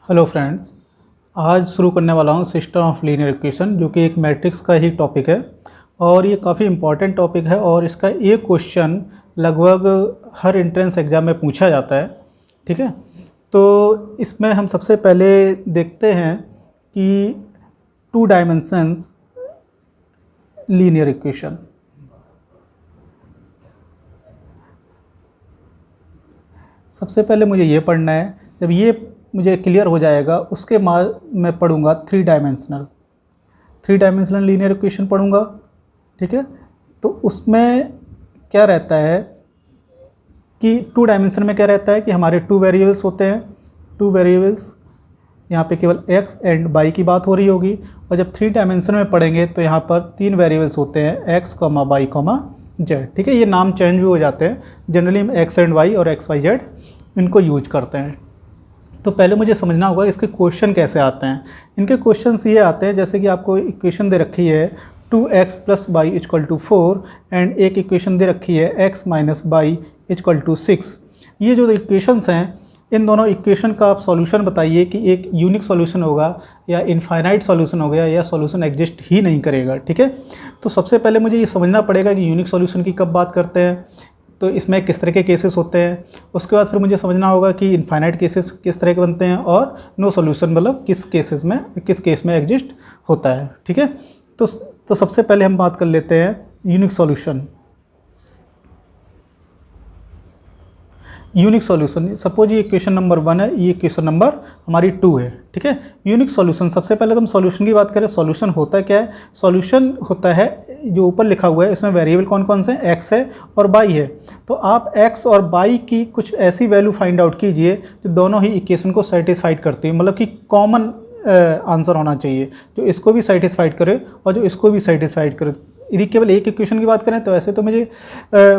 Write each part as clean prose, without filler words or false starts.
Hello friends, आज शुरू करने वाला हूँ सिस्टम ऑफ लीनियर इक्वेशन, जो कि एक मैट्रिक्स का ही टॉपिक है और ये काफ़ी इम्पॉर्टेंट टॉपिक है और इसका एक क्वेश्चन लगभग हर एंट्रेंस एग्ज़ाम में पूछा जाता है। ठीक है, तो इसमें हम सबसे पहले देखते हैं कि 2 डायमेंशंस लीनियर इक्वेशन। सबसे पहले मुझे ये पढ़ना है, जब ये मुझे क्लियर हो जाएगा उसके बाद मैं पढ़ूंगा 3 डायमेंशनल लीनियर इक्वेशन पढ़ूंगा। ठीक है, तो उसमें क्या रहता है कि 2 डायमेंशन में क्या रहता है कि हमारे 2 वेरिएबल्स होते हैं। 2 वेरिएबल्स यहाँ पे केवल x एंड y की बात हो रही होगी, और जब 3 डायमेंशन में पढ़ेंगे तो यहाँ पर 3 वेरिएबल्स होते हैं x, y, z। ठीक है, ये नाम चेंज भी हो जाते हैं। जनरली हम x एंड y और x, y, z इनको यूज करते हैं। तो पहले मुझे समझना होगा इसके क्वेश्चन कैसे आते हैं। इनके क्वेश्चंस ये आते हैं जैसे कि आपको इक्वेशन दे रखी है 2x + y = 4 एंड एक इक्वेशन दे रखी है x - y = 6। ये जो इक्वेशंस हैं, इन दोनों इक्वेशन का आप सॉल्यूशन बताइए कि एक यूनिक सॉल्यूशन होगा या इनफाइनाइट सॉल्यूशन हो गया या सॉल्यूशन एग्जिस्ट ही नहीं करेगा। ठीक है, तो सबसे पहले मुझे ये समझना पड़ेगा कि यूनिक सॉल्यूशन की कब बात करते हैं, तो इसमें किस तरह के केसेस होते हैं। उसके बाद फिर मुझे समझना होगा कि इनफाइनाइट केसेस किस तरह के बनते हैं और नो सॉल्यूशन मतलब किस केस में एग्जिस्ट होता है। ठीक है, तो सबसे पहले हम बात कर लेते हैं unique solution. Unique solution, suppose ये इक्वेशन नंबर 1 है, ये इक्वेशन नंबर हमारी 2 है। ठीक है, यूनिक सॉल्यूशन, सबसे पहले तो हम सॉल्यूशन की बात करें। सॉल्यूशन होता क्या है? सॉल्यूशन होता है जो ऊपर लिखा हुआ है, इसमें वेरिएबल कौन कौन से हैं, x है और y है। तो आप x और y की कुछ ऐसी वैल्यू फाइंड आउट कीजिए जो दोनों ही इक्वेशन को सेटिस्फाइड करती है, मतलब कि कॉमन आंसर होना चाहिए जो इसको भी सेटिस्फाइड करे और जो इसको भी सेटिस्फाइड करे। यदि केवल एक इक्वेशन की बात करें तो ऐसे तो मुझे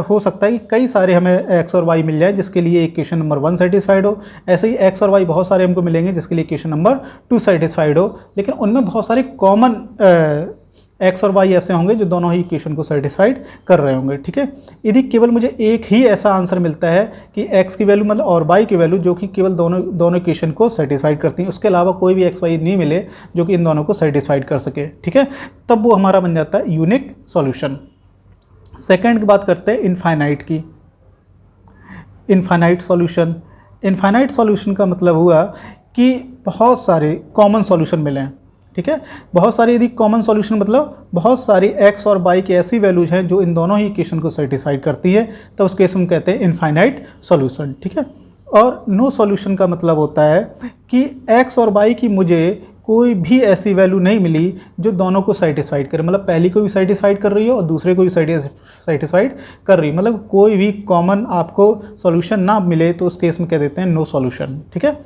हो सकता है कि कई सारे हमें x और y मिल जाए जिसके लिए इक्वेशन नंबर 1 सेटिस्फाइड हो। ऐसे ही x और y बहुत सारे हमको मिलेंगे जिसके लिए इक्वेशन नंबर 2 सेटिस्फाइड हो, लेकिन उनमें बहुत सारे कॉमन x और y ऐसे होंगे जो दोनों ही इक्वेशन को सेटिस्फाइड कर रहे होंगे। ठीक है, यदि केवल मुझे एक ही ऐसा आंसर मिलता है कि x की वैल्यू मतलब और y की वैल्यू जो कि केवल दोनों इक्वेशन को सेटिस्फाइड करती हैं, उसके अलावा कोई भी x y नहीं मिले जो कि इन दोनों को सेटिस्फाइड कर सके, ठीक है, तब वो हमारा बन जाता है यूनिक सॉल्यूशन। सेकेंड की बात करते हैं इनफाइनाइट की। इनफाइनाइट सॉल्यूशन का मतलब हुआ कि बहुत सारे कॉमन सॉल्यूशन मिले हैं। ठीक है, बहुत सारे, यदि कॉमन सॉल्यूशन मतलब बहुत सारी x और y की ऐसी वैल्यूज हैं जो इन दोनों ही इक्वेशन को सेटिस्फाइड करती है, तो उस केस में कहते हैं इनफाइनाइट सॉल्यूशन। ठीक है, और नो सॉल्यूशन का मतलब होता है कि x और y की मुझे कोई भी ऐसी वैल्यू नहीं मिली जो दोनों को सेटिस्फाइड करे, मतलब पहली को भी सेटिस्फाइड कर रही है और दूसरे को भी सेटिस्फाइड कर रही है, मतलब कोई भी कॉमन आपको सॉल्यूशन ना मिले तो उस केस में कह देते हैं नो सॉल्यूशन। ठीक है,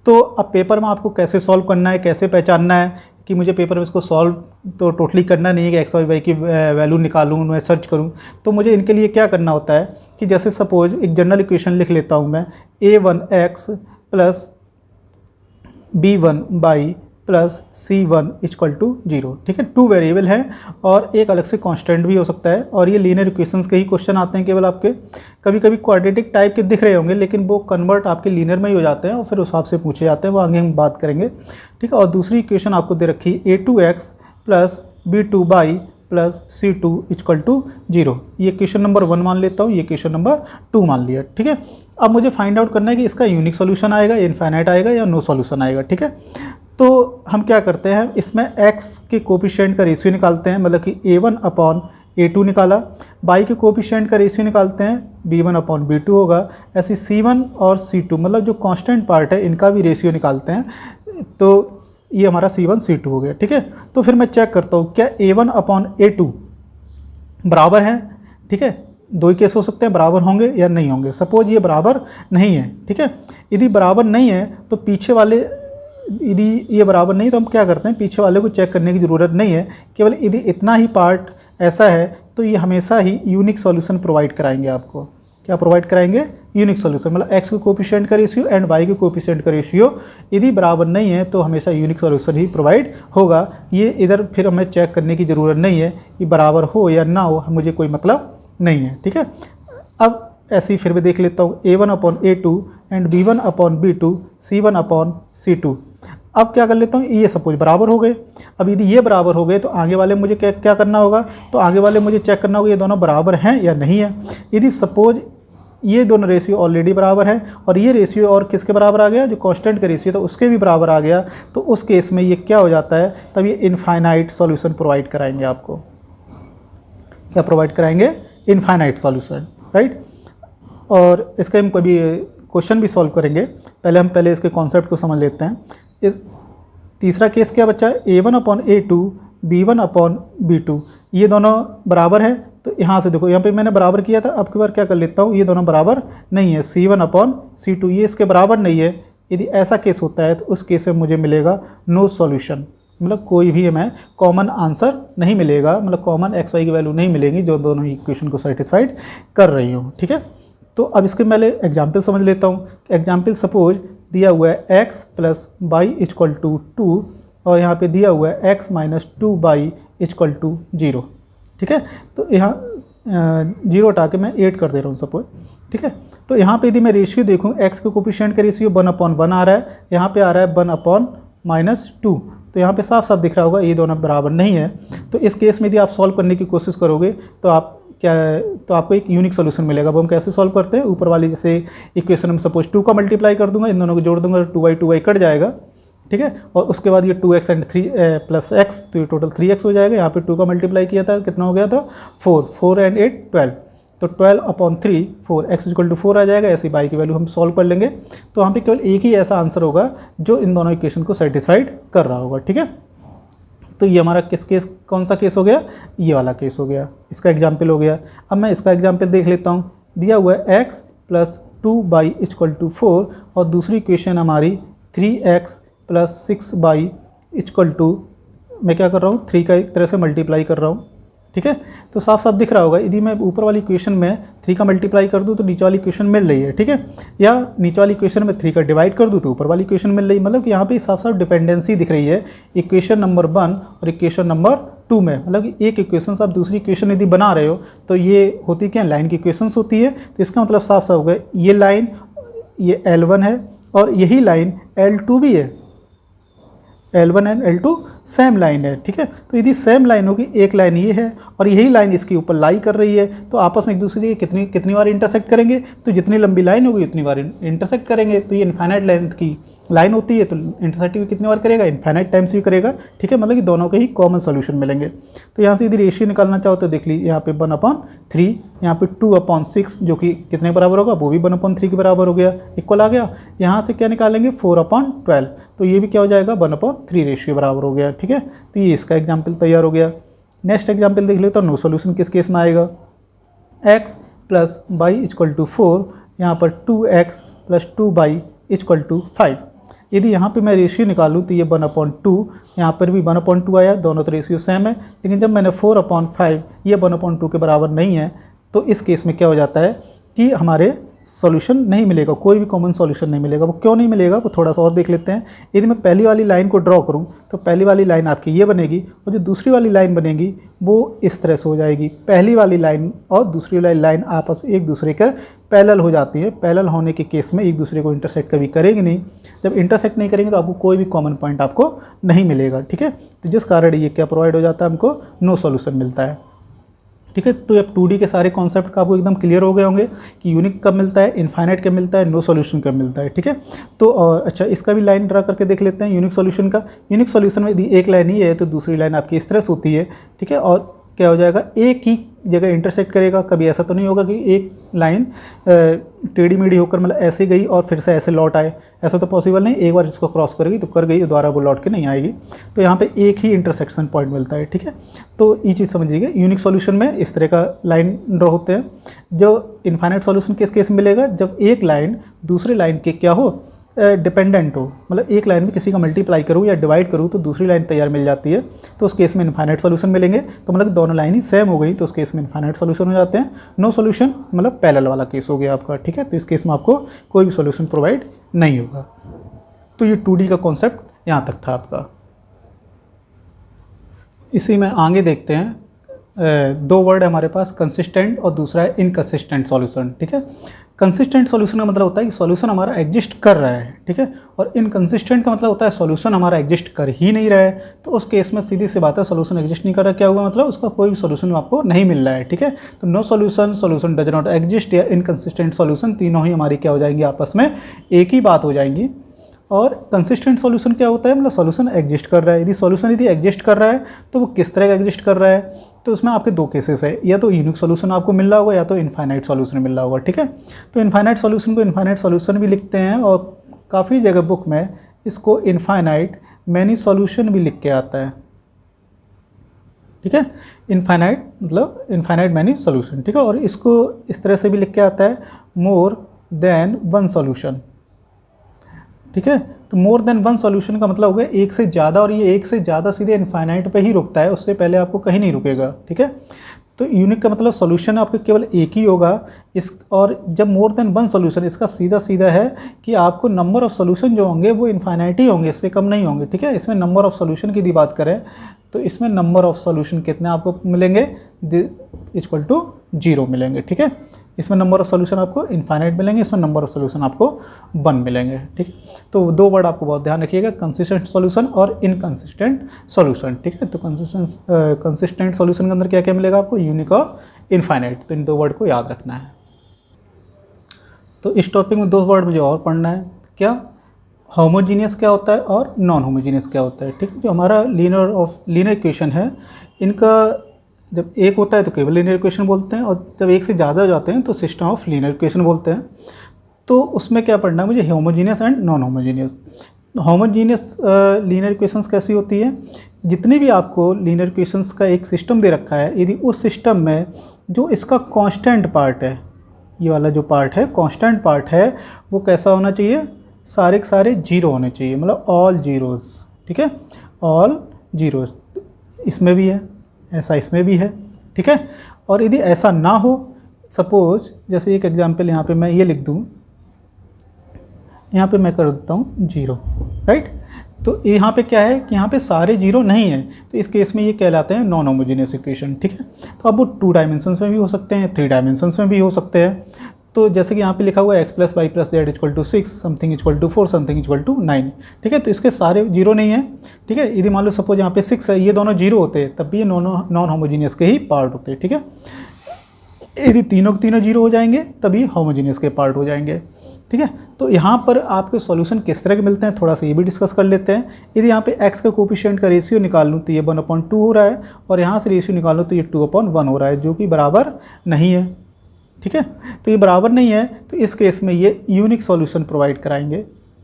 तो अब पेपर में आपको कैसे सॉल्व करना है, कैसे पहचानना है कि मुझे पेपर में इसको सॉल्व तो टोटली करना नहीं है कि एक्स वाई की वैल्यू निकालूँ, मैं सर्च करूँ। तो मुझे इनके लिए क्या करना होता है कि जैसे सपोज एक जनरल इक्वेशन लिख लेता हूँ मैं, a1x + b1y + c1 = 0। ठीक है, 2 वेरिएबल हैं और एक अलग से कांस्टेंट भी हो सकता है, और ये लीनियर इक्वेशंस के ही क्वेश्चन आते हैं केवल आपके। कभी कभी क्वाड्रेटिक टाइप के दिख रहे होंगे लेकिन वो कन्वर्ट आपके लीनियर में ही हो जाते हैं और फिर उस हिसाब से पूछे जाते हैं, वो आगे हम बात करेंगे। ठीक है, और दूसरी इक्वेशन आपको दे रखी a2x + b2y + c2 = 0। ये इक्वेशन नंबर 1 मान लेता हूँ, ये इक्वेशन नंबर 2 मान लिया। ठीक है, अब मुझे फाइंड आउट करना है कि इसका यूनिक सॉल्यूशन आएगा, इनफाइनाइट आएगा या नो सॉल्यूशन आएगा। ठीक है, तो हम क्या करते हैं, इसमें x के कोफिशिएंट का रेशियो निकालते हैं, मतलब कि a1/a2 निकाला। y के कोफिशिएंट का रेशियो निकालते हैं, b1/b2 होगा। ऐसे c1 और c2 मतलब जो कांस्टेंट पार्ट है इनका भी रेशियो निकालते हैं, तो ये हमारा c1 c2 हो गया। ठीक है, तो फिर मैं चेक करता हूँ क्या a1/a2 बराबर है। ठीक है, 2 ही केस हो सकते हैं, बराबर होंगे या नहीं होंगे। सपोज ये बराबर नहीं है। ठीक है, यदि बराबर नहीं है तो पीछे वाले, यदि ये बराबर नहीं तो हम क्या करते हैं, पीछे वाले को चेक करने की ज़रूरत नहीं है। केवल यदि इतना ही पार्ट ऐसा है तो ये हमेशा ही यूनिक सॉल्यूशन प्रोवाइड कराएंगे आपको। क्या प्रोवाइड कराएंगे? यूनिक सॉल्यूशन, मतलब x के कोफिशिएंट का रेशियो एंड y के कोफिशिएंट का रेशियो यदि बराबर नहीं है तो हमेशा यूनिक सॉल्यूशन ही प्रोवाइड होगा। ये इधर फिर हमें चेक करने की ज़रूरत नहीं है कि बराबर हो या ना हो, मुझे कोई मतलब नहीं है। ठीक है, अब ऐसे ही फिर भी देख लेता हूँ a1/a2 and B1 upon B2 C1 upon C2। अब क्या कर लेता हूँ, ये सपोज बराबर हो गए। अब यदि ये बराबर हो गए तो आगे वाले मुझे क्या करना होगा, तो आगे वाले मुझे चेक करना होगा ये दोनों बराबर हैं या नहीं है। यदि सपोज ये दोनों रेशियो ऑलरेडी बराबर है और ये रेशियो और किसके बराबर आ गया, जो कांस्टेंट का रेशियो था उसके भी बराबर आ गया, तो उस केस में ये क्या हो जाता है, तब ये इनफाइनाइट सॉल्यूशन प्रोवाइड कराएंगे आपको। क्या प्रोवाइड कराएंगे, इनफाइनाइट सॉल्यूशन, राइट। और इसका हम कभी क्वेश्चन भी सॉल्व करेंगे, पहले इसके कॉन्सेप्ट को समझ लेते हैं। इस तीसरा केस क्या बचा है, A1 upon A2 B1 upon B2, ये दोनों बराबर है। तो यहाँ से देखो, यहाँ पे मैंने बराबर किया था, अब की बार क्या कर लेता हूँ, ये दोनों बराबर नहीं है, C1 अपॉन C2 ये इसके बराबर नहीं है। यदि ऐसा केस होता है तो उस केस में मुझे मिलेगा नो सॉल्यूशन, मतलब कोई भी हमें कॉमन आंसर नहीं मिलेगा, मतलब कॉमन एक्स वाई की वैल्यू नहीं मिलेगी जो दोनों इक्वेशन को सेटिस्फाइड कर रही हो, ठीक है। तो अब इसके पहले एग्जाम्पल समझ लेता हूँ। एग्जाम्पल सपोज दिया हुआ है x plus y equal to 2 और यहाँ पे दिया हुआ है x minus 2 y equal to 0, ठीक है। तो यहाँ 0 हटा के मैं 8 कर दे रहा हूँ सपोज, ठीक है। तो यहाँ पे यदि मैं रेशियो देखूँ, x के कोफिशिएंट का रेशियो 1/1 आ रहा है, यहाँ पे आ रहा है 1/-2, तो यहाँ पे साफ साफ दिख रहा होगा ये दोनों बराबर नहीं है। तो इस केस में यदि आप सॉल्व करने की कोशिश करोगे तो आपको एक यूनिक सोल्यूशन मिलेगा। वो हम कैसे सॉल्व करते हैं, ऊपर वाली जैसे इक्वेशन में सपोज 2 का मल्टीप्लाई कर दूंगा, इन दोनों को जोड़ दूंगा, 2y कट जाएगा, ठीक है। और उसके बाद ये 2x एंड 3 प्लस x, तो ये टोटल 3x हो जाएगा। यहाँ पे 2 का मल्टीप्लाई किया था, कितना हो गया था 4 एंड 8 12, तो 12/3 4 x इक्वल टू 4 आ जाएगा। ऐसी y की वैल्यू हम सॉल्व कर लेंगे, तो यहाँ पे केवल एक ही ऐसा आंसर होगा जो इन दोनों इक्वेशन को सेटिस्फाइड कर रहा होगा, ठीक है। तो ये हमारा कौन सा केस हो गया, ये वाला केस हो गया, इसका एग्जाम्पल हो गया। अब मैं इसका एग्जाम्पल देख लेता हूँ। दिया हुआ है x plus 2y equal to 4 और दूसरी इक्वेशन हमारी 3x plus 6y equal to, मैं क्या कर रहा हूँ, 3 का एक तरह से मल्टीप्लाई कर रहा हूँ, ठीक है। तो साफ साफ दिख रहा होगा, यदि मैं ऊपर वाली इक्वेशन में 3 का मल्टीप्लाई कर दूँ तो नीचे वाली इक्वेशन मिल रही है, ठीक है, या नीचे वाली इक्वेशन में 3 का डिवाइड कर दूँ तो ऊपर वाली इक्वेशन मिल रही है। मतलब कि यहाँ पे साफ साफ डिपेंडेंसी दिख रही है इक्वेशन नंबर 1 और इक्वेशन नंबर 2 में। मतलब कि एक इक्वेशन से आप दूसरी इक्वेशन यदि बना रहे हो तो ये होती क्या, लाइन की इक्वेशंस होती है। तो इसका मतलब साफ साफ हो गया, ये लाइन ये L1 है और यही लाइन L2 भी है, L1 and L2 same line है, ठीक है। तो यदि सेम लाइन होगी, एक लाइन ये है और यही लाइन इसके ऊपर लाई कर रही है, तो आपस में एक दूसरे के कितनी बार इंटरसेक्ट करेंगे, तो जितनी लंबी लाइन होगी उतनी बार इंटरसेक्ट करेंगे। तो ये इनफाइनाइट लेंथ की लाइन होती है, तो इंटरसेक्ट भी कितनी बार करेगा, इनफाइनाइट टाइम्स भी करेगा, ठीक है। मतलब कि दोनों के ही कॉमन सोल्यूशन मिलेंगे। तो यहाँ से यदि रेशियो निकालना चाहो तो देख लीजिए, यहाँ पे 1/3, यहाँ पे 2/6 जो कि कितने बराबर होगा, वो भी 1/3 के बराबर हो गया, इक्वल आ गया। यहाँ से क्या निकालेंगे 4/12, तो ये भी क्या हो जाएगा 1/3 रेशियो बराबर हो गया, ठीक है। तो ये इसका एग्जाम्पल तैयार हो गया। नेक्स्ट एग्जाम्पल देख लेते हो, नो सोल्यूशन किस केस में आएगा, x plus y equal to 4, यहाँ पर 2x plus 2y equal to 5। यदि यहाँ पे मैं रेशियो निकालूँ तो ये 1/2, यहाँ पर भी 1/2 आया, दोनों तो रेशियो सेम है। लेकिन जब मैंने 4/5 ये 1/2 के बराबर नहीं है, तो इस केस में क्या हो जाता है कि हमारे सॉल्यूशन नहीं मिलेगा, कोई भी कॉमन सॉल्यूशन नहीं मिलेगा। वो क्यों नहीं मिलेगा वो थोड़ा सा और देख लेते हैं। यदि मैं पहली वाली लाइन को ड्रॉ करूं तो पहली वाली लाइन आपकी ये बनेगी और जो दूसरी वाली लाइन बनेगी वो इस तरह से हो जाएगी। पहली वाली लाइन और दूसरी वाली लाइन आपस में एक दूसरे के पैरेलल हो जाती है। पैरेलल होने के केस में एक दूसरे को इंटरसेक्ट कभी करेंगे नहीं। जब इंटरसेक्ट नहीं करेंगे तो आपको कोई भी कॉमन पॉइंट आपको नहीं मिलेगा, ठीक है। तो जिस कारण ये क्या प्रोवाइड हो जाता है, हमको नो सॉल्यूशन मिलता है, ठीक है। तो अब 2D के सारे कॉन्सेप्ट का आपको एकदम क्लियर हो गए होंगे कि यूनिक कब मिलता है, इनफाइनाइट कब मिलता है, नो सॉल्यूशन कब मिलता है, ठीक है। तो अच्छा, इसका भी लाइन ड्रा करके देख लेते हैं यूनिक सॉल्यूशन का। यूनिक सॉल्यूशन में यदि एक लाइन ही है तो दूसरी लाइन आपकी इस तरह से होती है, ठीक है। और क्या हो जाएगा, एक ही जगह इंटरसेक्ट करेगा। कभी ऐसा तो नहीं होगा कि एक लाइन टेढ़ी मेढ़ी होकर मतलब ऐसे गई और फिर से ऐसे लौट आए, ऐसा तो पॉसिबल नहीं। एक बार इसको क्रॉस करेगी तो कर गई, दोबारा वो लौट के नहीं आएगी। तो यहाँ पे एक ही इंटरसेक्शन पॉइंट मिलता है, ठीक है। तो ये चीज़ समझिएगा, यूनिक सॉल्यूशन में इस तरह का लाइन ड्रॉ होते हैं। जो इनफाइनाइट सॉल्यूशन किस केस में मिलेगा, जब एक लाइन दूसरी लाइन के क्या हो, डिपेंडेंट हो। मतलब एक लाइन में किसी का मल्टीप्लाई करूँ या डिवाइड करूँ तो दूसरी लाइन तैयार मिल जाती है, तो उस केस में इनफाइनाइट सॉल्यूशन मिलेंगे। तो मतलब दोनों लाइन ही सेम हो गई तो उस केस में इनफाइनाइट सॉल्यूशन हो जाते हैं। नो सॉल्यूशन मतलब पैरेलल वाला केस हो गया आपका, ठीक है। तो इस केस में आपको कोई भी सॉल्यूशन प्रोवाइड नहीं होगा। तो ये 2D का कॉन्सेप्ट यहाँ तक था आपका। इसी में आगे देखते हैं दो वर्ड है हमारे पास, कंसिस्टेंट और दूसरा है इनकंसिस्टेंट सॉल्यूशन। ठीक है, कंसिस्टेंट सॉल्यूशन का मतलब होता है कि सॉल्यूशन हमारा एग्जिस्ट कर रहा है। ठीक है, और इनकंसिस्टेंट का मतलब होता है सॉल्यूशन हमारा एग्जिस्ट कर ही नहीं रहा है। तो उस केस में सीधी सी बात है, सॉल्यूशन एग्जिस्ट नहीं कर रहा, क्या हुआ मतलब उसका कोई भी सॉल्यूशन आपको नहीं मिल रहा है। ठीक है, तो no solution, solution does not exist या इनकंसिस्टेंट सॉल्यूशन, तीनों ही हमारी क्या हो जाएंगी, आपस में एक ही बात हो जाएंगी। और कंसिस्टेंट सॉल्यूशन क्या होता है, मतलब सॉल्यूशन एग्जिस्ट कर रहा है। यदि एग्जिस्ट कर रहा है तो वो किस तरह का एग्जिस्ट कर रहा है, तो उसमें आपके दो केसेस है, या तो यूनिक सॉल्यूशन आपको मिल रहा होगा या तो इनफाइनाइट सॉल्यूशन मिल रहा होगा। ठीक है, तो इनफाइनाइट सॉल्यूशन को इनफाइनाइट सॉल्यूशन भी लिखते हैं, और काफ़ी जगह बुक में इसको इनफाइनाइट मैनी सॉल्यूशन भी लिख के आता है। ठीक है, इनफाइनाइट मतलब इनफाइनाइट मैनी सॉल्यूशन। ठीक है, और इसको इस तरह से भी लिख के आता है, मोर देन वन सॉल्यूशन। ठीक है, तो मोर देन वन सॉल्यूशन का मतलब हो गया एक से ज़्यादा, और ये एक से ज़्यादा सीधे इनफाइनाइट पे ही रुकता है, उससे पहले आपको कहीं नहीं रुकेगा। ठीक है, तो यूनिक का मतलब सॉल्यूशन आपके केवल एक ही होगा इस, और जब मोर देन वन सॉल्यूशन, इसका सीधा सीधा है कि आपको नंबर ऑफ सॉल्यूशन जो होंगे वो इनफाइनाइट ही होंगे, इससे कम नहीं होंगे। ठीक है, इसमें नंबर ऑफ सॉल्यूशन की यदि बात करें तो इसमें नंबर ऑफ सॉल्यूशन कितने आपको मिलेंगे, इक्वल टू 0 मिलेंगे। ठीक है, इसमें नंबर ऑफ सॉल्यूशन आपको इनफाइनाइट मिलेंगे, इसमें नंबर ऑफ सॉल्यूशन आपको 1 मिलेंगे। ठीक है, तो दो वर्ड आपको बहुत ध्यान रखिएगा, कंसिस्टेंट सॉल्यूशन और इनकंसिस्टेंट सॉल्यूशन। ठीक है, तो कंसिस्टेंट सॉल्यूशन के अंदर क्या क्या मिलेगा आपको, यूनिक और इनफाइनाइट, तो इन दो वर्ड को याद रखना है। तो इस टॉपिक में दो वर्ड मुझे और पढ़ना है, क्या होमोजीनियस क्या होता है और नॉन होमोजीनियस क्या होता है। ठीक है, जो हमारा लीनियर इक्वेशन है, इनका जब एक होता है तो केवल लीनियर इक्वेशन बोलते हैं, और जब एक से ज़्यादा हो जाते हैं तो सिस्टम ऑफ लीनियर इक्वेशन बोलते हैं। तो उसमें क्या पढ़ना है मुझे, homogeneous and non homogeneous. Homogeneous linear equations कैसी होती है, जितनी भी आपको लीनियर इक्वेशंस का एक सिस्टम दे रखा है, यदि उस सिस्टम में जो इसका कांस्टेंट पार्ट है, ये वाला जो पार्ट है कांस्टेंट पार्ट है, वो कैसा होना चाहिए, सारे के सारे जीरो होने चाहिए, मतलब ऑल जीरोज़। ठीक है, ऑल जीरोज़, इसमें भी है ऐसा, इसमें भी है। ठीक है, और यदि ऐसा ना हो, सपोज जैसे एक एग्जांपल यहाँ पे मैं ये लिख दूँ, यहाँ पे मैं कर देता हूँ 0, राइट। तो यहाँ पे क्या है कि यहाँ पे सारे 0 नहीं है, तो इस केस में ये कहलाते हैं नॉन होमोजेनियस इक्वेशन। ठीक है, तो अब वो 2 डायमेंशंस में भी हो सकते हैं, 3 डायमेंशंस में भी हो सकते हैं। तो जैसे कि यहाँ पे लिखा हुआ है x + y + z = 6, something = 4, something = 9। ठीक है, तो इसके सारे 0 नहीं है। ठीक है, यदि मान लो सपोज यहाँ पे 6 है, ये दोनों 0 होते हैं, तब भी ये नॉन होमोजीनियस के ही पार्ट होते हैं। ठीक है, यदि तीनों के तीनों 0 हो जाएंगे तभी होमोजीनियस के पार्ट हो जाएंगे। ठीक है, तो यहाँ पर आपके सॉल्यूशन किस तरह के मिलते हैं, थोड़ा सा ये भी डिस्कस कर लेते हैं। यदि यहाँ पे x का कोफिशिएंट का रेशियो निकाल लूँ तो ये 1/2 हो रहा है, और यहाँ से रेशियो निकाल लूँ तो ये 2/1 हो रहा है, जो कि बराबर नहीं है। ठीक है, तो ये बराबर नहीं है, तो इस केस में ये यूनिक सॉल्यूशन प्रोवाइड कराएंगे।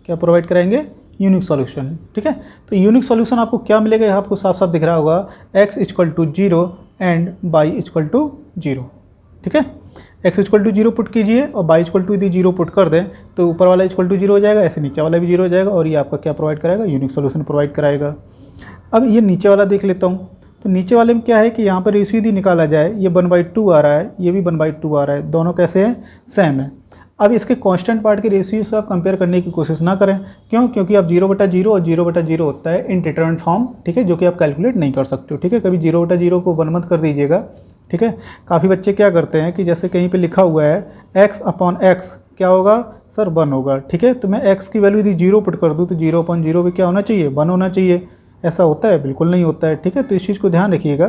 क्या प्रोवाइड कराएंगे, यूनिक सॉल्यूशन। ठीक है, तो यूनिक सॉल्यूशन आपको क्या मिलेगा, यहाँ आपको साफ साफ दिख रहा होगा, x = 0 एंड y = 0। ठीक है, x = 0 पुट कीजिए और y = यदि 0 पुट कर दें तो ऊपर वाला = 0 हो जाएगा, ऐसे नीचे वाला भी 0 हो जाएगा, और ये आपका क्या प्रोवाइड कराएगा, यूनिक सॉल्यूशन प्रोवाइड कराएगा। अब ये नीचे वाला देख लेता हूँ, तो नीचे वाले में क्या है कि यहाँ पर रेशियो यदि निकाला जाए, ये 1/2 आ रहा है, ये भी 1/2 आ रहा है, दोनों कैसे हैं, सेम है। अब इसके कांस्टेंट पार्ट के रेशियो से आप कंपेयर करने की कोशिश ना करें, क्यों, क्योंकि अब 0/0 और 0/0 होता है इनडिटरमिनेट फॉर्म। ठीक है, जो कि आप कैलकुलेट नहीं कर सकते हो। ठीक है, कभी 0/0 को 1 मत कर दीजिएगा। ठीक है, काफ़ी बच्चे क्या करते हैं कि जैसे कहीं पे लिखा हुआ है x/x क्या होगा सर, 1 होगा। ठीक है, तो मैं x की वैल्यू यदि 0 पुट कर दूँ तो 0/0 भी क्या होना चाहिए, 1 होना चाहिए। ऐसा होता है, बिल्कुल नहीं होता है। ठीक है, तो इस चीज़ को ध्यान रखिएगा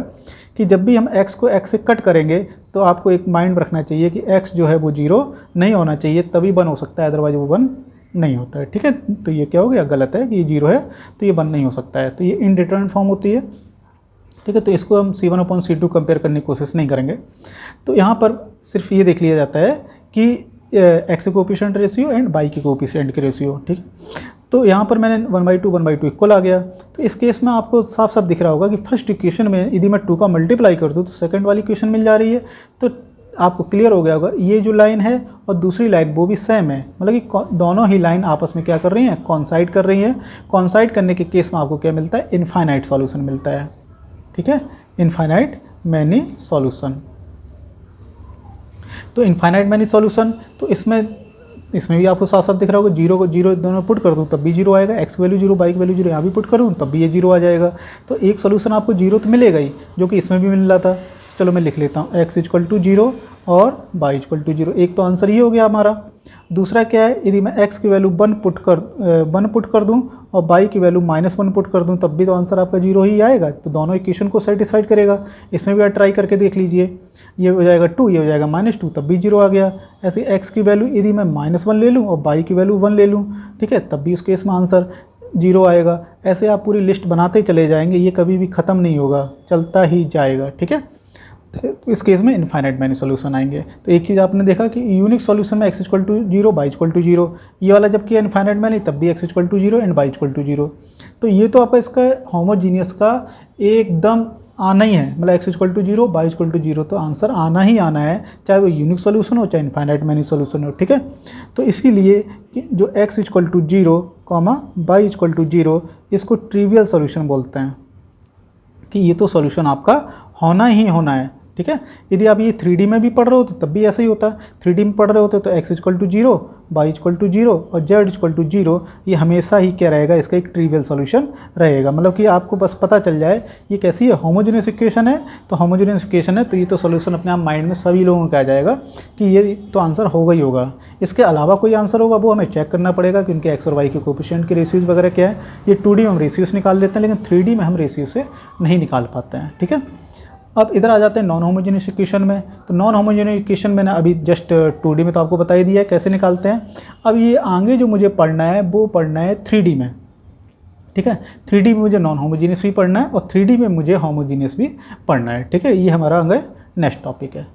कि जब भी हम x को x से कट करेंगे तो आपको एक माइंड रखना चाहिए कि x जो है वो 0 नहीं होना चाहिए, तभी 1 हो सकता है, अदरवाइज वो 1 नहीं होता है। ठीक है, तो ये क्या हो गया, गलत है कि ये 0 है तो ये 1 नहीं हो सकता है, तो ये इनडिटरमिनेट फॉर्म होती है। ठीक है, तो इसको हम C1/C2 कंपेयर करने की कोशिश नहीं करेंगे। तो यहाँ पर सिर्फ ये देख लिया जाता है कि x के कोफिशिएंट रेशियो एंड y के कोफिशिएंट के रेशियो। ठीक है, तो यहाँ पर मैंने 1/2 इक्वल आ गया। तो इस केस में आपको साफ साफ दिख रहा होगा कि फर्स्ट इक्वेशन में यदि मैं 2 का मल्टीप्लाई कर दूँ तो सेकंड वाली इक्वेशन मिल जा रही है। तो आपको क्लियर हो गया होगा, ये जो लाइन है और दूसरी लाइन वो भी सेम है, मतलब कि दोनों ही लाइन आपस में क्या कर रही हैं, कॉन्साइड कर रही हैं। कॉन्साइड करने के केस में आपको क्या मिलता है, इनफाइनाइट सॉल्यूशन मिलता है। ठीक है, इनफाइनाइट मैनी सॉल्यूशन। तो इनफाइनाइट मैनी सॉल्यूशन, तो इसमें भी आपको साफ साफ दिख रहा होगा, 0 को 0 दोनों पुट कर दूँ तब भी 0 आएगा, x वैल्यू 0 y की वैल्यू 0 यहाँ भी पुट करूँ तब भी ये 0 आ जाएगा। तो एक सोल्यूशन आपको 0 तो मिलेगा ही, जो कि इसमें भी मिल रहा था। चलो मैं लिख लेता हूँ x इक्वल टू 0 और y इक्वल टू 0। एक तो आंसर ये हो गया हमारा। दूसरा क्या है, यदि मैं x की वैल्यू 1 पुट कर दूँ और y की वैल्यू -1 पुट कर दूँ तब भी तो आंसर आपका 0 ही आएगा। तो दोनों इक्वेशन को सेटिस्फाइड करेगा। इसमें भी आप ट्राई करके देख लीजिए, ये हो जाएगा 2, ये हो जाएगा -2, तब भी 0 आ गया। ऐसे x की वैल्यू यदि मैं -1 ले लूँ और y की वैल्यू 1 ले लूँ, ठीक है, तब भी उस केस में आंसर 0 आएगा। ऐसे आप पूरी लिस्ट बनाते चले जाएंगे, ये कभी भी ख़त्म नहीं होगा, चलता ही जाएगा, ठीक है। तो इस केस में इनफाइनाइट मैनी सॉल्यूशन आएंगे। तो एक चीज़ आपने देखा कि यूनिक सॉल्यूशन में x equal to 0, y equal to 0, ये वाला जब किया इनफाइनाइट मैनी तब भी x equal to 0 and y equal to 0। तो ये तो आपका इसका होमोजीनियस का एकदम आना ही है, मतलब x equal to 0, y equal to 0, तो आंसर आना ही आना है, चाहे वो यूनिक सॉल्यूशन हो चाहे इनफाइनाइट मैनी सॉल्यूशन हो, ठीक है। तो इसीलिए कि जो x equal to 0, y equal to 0, इसको ट्रिवियल सॉल्यूशन बोलते हैं, कि ये तो सॉल्यूशन आपका होना ही होना है, ठीक है। यदि आप ये 3D में भी पढ़ रहे हो तो तब भी ऐसा ही होता है। 3D में पढ़ रहे होते तो x equal to 0, y equal to 0 और z इक्वल टू 0, ये हमेशा ही क्या रहेगा, इसका एक ट्रिवियल सॉल्यूशन रहेगा। मतलब कि आपको बस पता चल जाए ये कैसी है, होमोजेनियस इक्वेशन है, तो होमोजेनियस इक्वेशन है तो ये तो सॉल्यूशन अपने आप माइंड में सभी लोगों को आ जाएगा कि ये तो आंसर होगा ही होगा। इसके अलावा कोई आंसर होगा वो हमें चेक करना पड़ेगा कि उनके x और y के कोएफिशिएंट के रेशियोज वगैरह क्या है। ये 2D में हम रेशियोज निकाल लेते हैं, लेकिन 3D में हम रेशियो से नहीं निकाल पाते हैं, ठीक है। अब इधर आ जाते हैं नॉन होमोजेनियस इक्वेशन में। तो नॉन होमोजेनियस इक्वेशन मैंने अभी जस्ट 2D में तो आपको बता ही दिया है कैसे निकालते हैं। अब ये आगे जो मुझे पढ़ना है वो पढ़ना है 3D में, ठीक है। 3D में मुझे नॉन होमोजेनियस भी पढ़ना है और 3D में मुझे होमोजेनियस भी पढ़ना है, ठीक है। ये हमारा आगे नेक्स्ट टॉपिक है।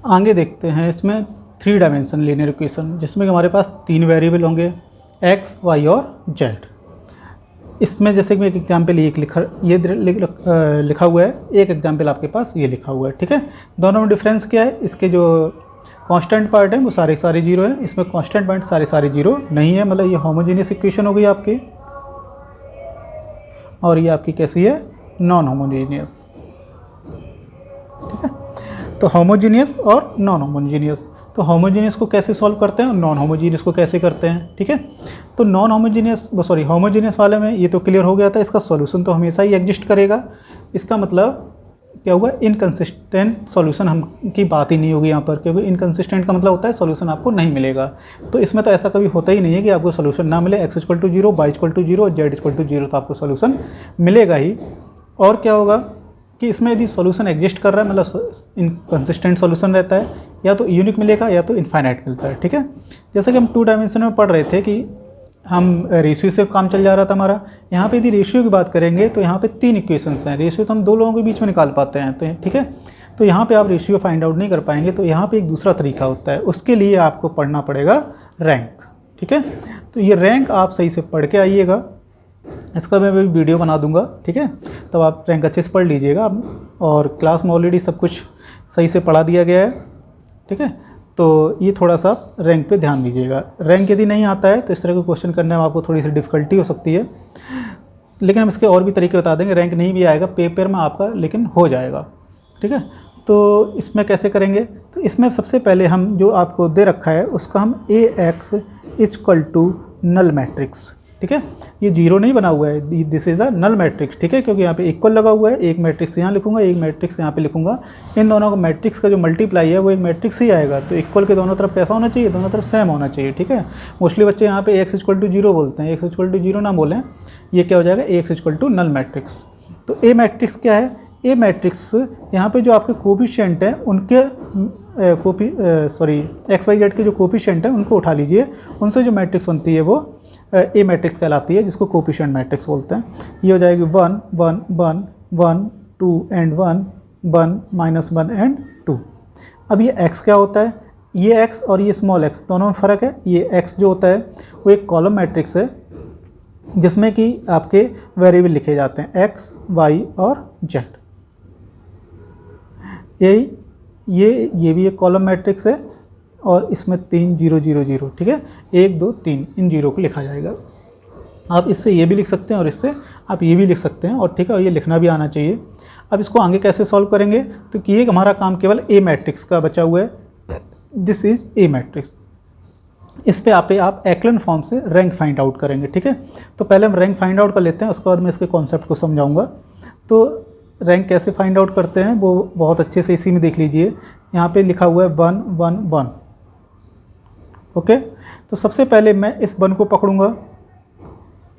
आगे देखते हैं इसमें 3 डायमेंशन लीनियर इक्वेशन, जिसमें हमारे पास 3 वेरिएबल होंगे x, y और z। इसमें जैसे कि एक एग्जाम्पल लिखा हुआ है, एक एग्जाम्पल आपके पास ये लिखा हुआ है, ठीक है। दोनों में डिफरेंस क्या है, इसके जो कांस्टेंट पार्ट है वो सारे 0 है, इसमें कांस्टेंट पार्ट सारे 0 नहीं है, मतलब ये होमोजेनियस इक्वेशन हो गई आपकी, और ये आपकी कैसी है, नॉन होमोजेनियस, ठीक है। तो होमोजेनियस और नॉन होमोजेनियस, तो होमोजेनियस को कैसे सॉल्व करते हैं और नॉन होमोजेनियस को कैसे करते हैं, ठीक है। तो नॉन होमोजेनियस होमोजेनियस वाले में ये तो क्लियर हो गया था, इसका सॉल्यूशन तो हमेशा ही एग्जिस्ट करेगा। इसका मतलब क्या हुआ, इनकंसिस्टेंट सॉल्यूशन हम की बात ही नहीं होगी यहाँ पर, क्योंकि इनकंसिस्टेंट का मतलब होता है सॉल्यूशन आपको नहीं मिलेगा। तो इसमें तो ऐसा कभी होता ही नहीं है कि आपको सॉल्यूशन ना मिले, x equal to 0, y equal to 0 और z इक्वल टू 0, तो आपको सॉल्यूशन मिलेगा ही। और क्या होगा कि इसमें यदि सॉल्यूशन एग्जिस्ट कर रहा है, मतलब इनकंसिस्टेंट सॉल्यूशन रहता है, या तो यूनिक मिलेगा या तो इनफाइनाइट मिलता है, ठीक है। जैसे कि हम 2 डायमेंशन में पढ़ रहे थे कि हम रेशियो से काम चल जा रहा था हमारा। यहाँ पे यदि रेशियो की बात करेंगे तो यहाँ पे 3 इक्वेशंस हैं। रेशियो तो हम 2 लोगों के बीच में निकाल पाते हैं, तो ठीक है। तो यहाँ पे आप रेशियो फाइंड आउट नहीं कर पाएंगे, तो यहाँ पे एक दूसरा तरीका होता है, उसके लिए आपको पढ़ना पड़ेगा रैंक, ठीक है। तो ये रैंक आप सही से पढ़ के आइएगा, इसका मैं वीडियो बना दूंगा, ठीक है। तब आप रैंक अच्छे से पढ़ लीजिएगा, और क्लास में ऑलरेडी सब कुछ सही से पढ़ा दिया गया है, ठीक है। तो ये थोड़ा सा रैंक पे ध्यान दीजिएगा। रैंक यदि नहीं आता है तो इस तरह के क्वेश्चन करने में आपको थोड़ी सी डिफ़िकल्टी हो सकती है, लेकिन हम इसके और भी तरीके बता देंगे। रैंक नहीं भी आएगा पेपर में आपका, लेकिन हो जाएगा, ठीक है। तो इसमें कैसे करेंगे, तो इसमें सबसे पहले हम जो आपको दे रखा है उसका हम AX equal to null matrix, ठीक है। ये 0 नहीं बना हुआ है, this is a null matrix, ठीक है, क्योंकि यहाँ पे इक्वल लगा हुआ है। एक मैट्रिक्स यहाँ लिखूंगा, एक मैट्रिक्स यहाँ पे लिखूंगा, इन दोनों का मैट्रिक्स का जो मल्टीप्लाई है वो एक मैट्रिक्स ही आएगा। तो इक्वल के दोनों तरफ कैसा होना चाहिए, दोनों तरफ सेम होना चाहिए, ठीक है। मोस्टली बच्चे यहाँ पे x इक्वल टू 0 बोलते हैं, x इक्वल टू 0 ना बोलें, ये क्या हो जाएगा, x equal to null matrix. तो ए मैट्रिक्स क्या है, ए मैट्रिक्स यहाँ पे जो आपके कोफिशिएंट हैं उनके एक्स वाई जेड के जो कोफिशिएंट हैं उनको उठा लीजिए, उनसे जो मैट्रिक्स बनती है वो ए मैट्रिक्स कहलाती है, जिसको कोफिशिएंट मैट्रिक्स बोलते हैं। ये हो जाएगी 1 1 1 1 2 एंड 1 1 -1 एंड 2। अब ये x क्या होता है, ये x और ये स्मॉल x दोनों में फ़र्क है। ये x जो होता है वो एक कॉलम मैट्रिक्स है, जिसमें कि आपके वेरिएबल लिखे जाते हैं x, y और z। ये भी एक कॉलम मैट्रिक्स है, और इसमें 3 0 0 0, ठीक है, 1 2 3 इन 0 को लिखा जाएगा। आप इससे ये भी लिख सकते हैं और इससे आप ये भी लिख सकते हैं, और ठीक है, और ये लिखना भी आना चाहिए। अब इसको आगे कैसे सॉल्व करेंगे, तो कि ये हमारा काम केवल ए मैट्रिक्स का बचा हुआ है, दिस इज़ ए मैट्रिक्स। इस पे आप एक्लन फॉर्म से रैंक फाइंड आउट करेंगे, ठीक है। तो पहले हम रैंक फाइंड आउट कर लेते हैं, उसके बाद मैं इसके कॉन्सेप्ट को समझाऊंगा। तो रैंक कैसे फाइंड आउट करते हैं वो बहुत अच्छे से इसी में देख लीजिए। यहाँ पे लिखा हुआ है 1 1 1। ओके, तो सबसे पहले मैं इस 1 को पकड़ूंगा।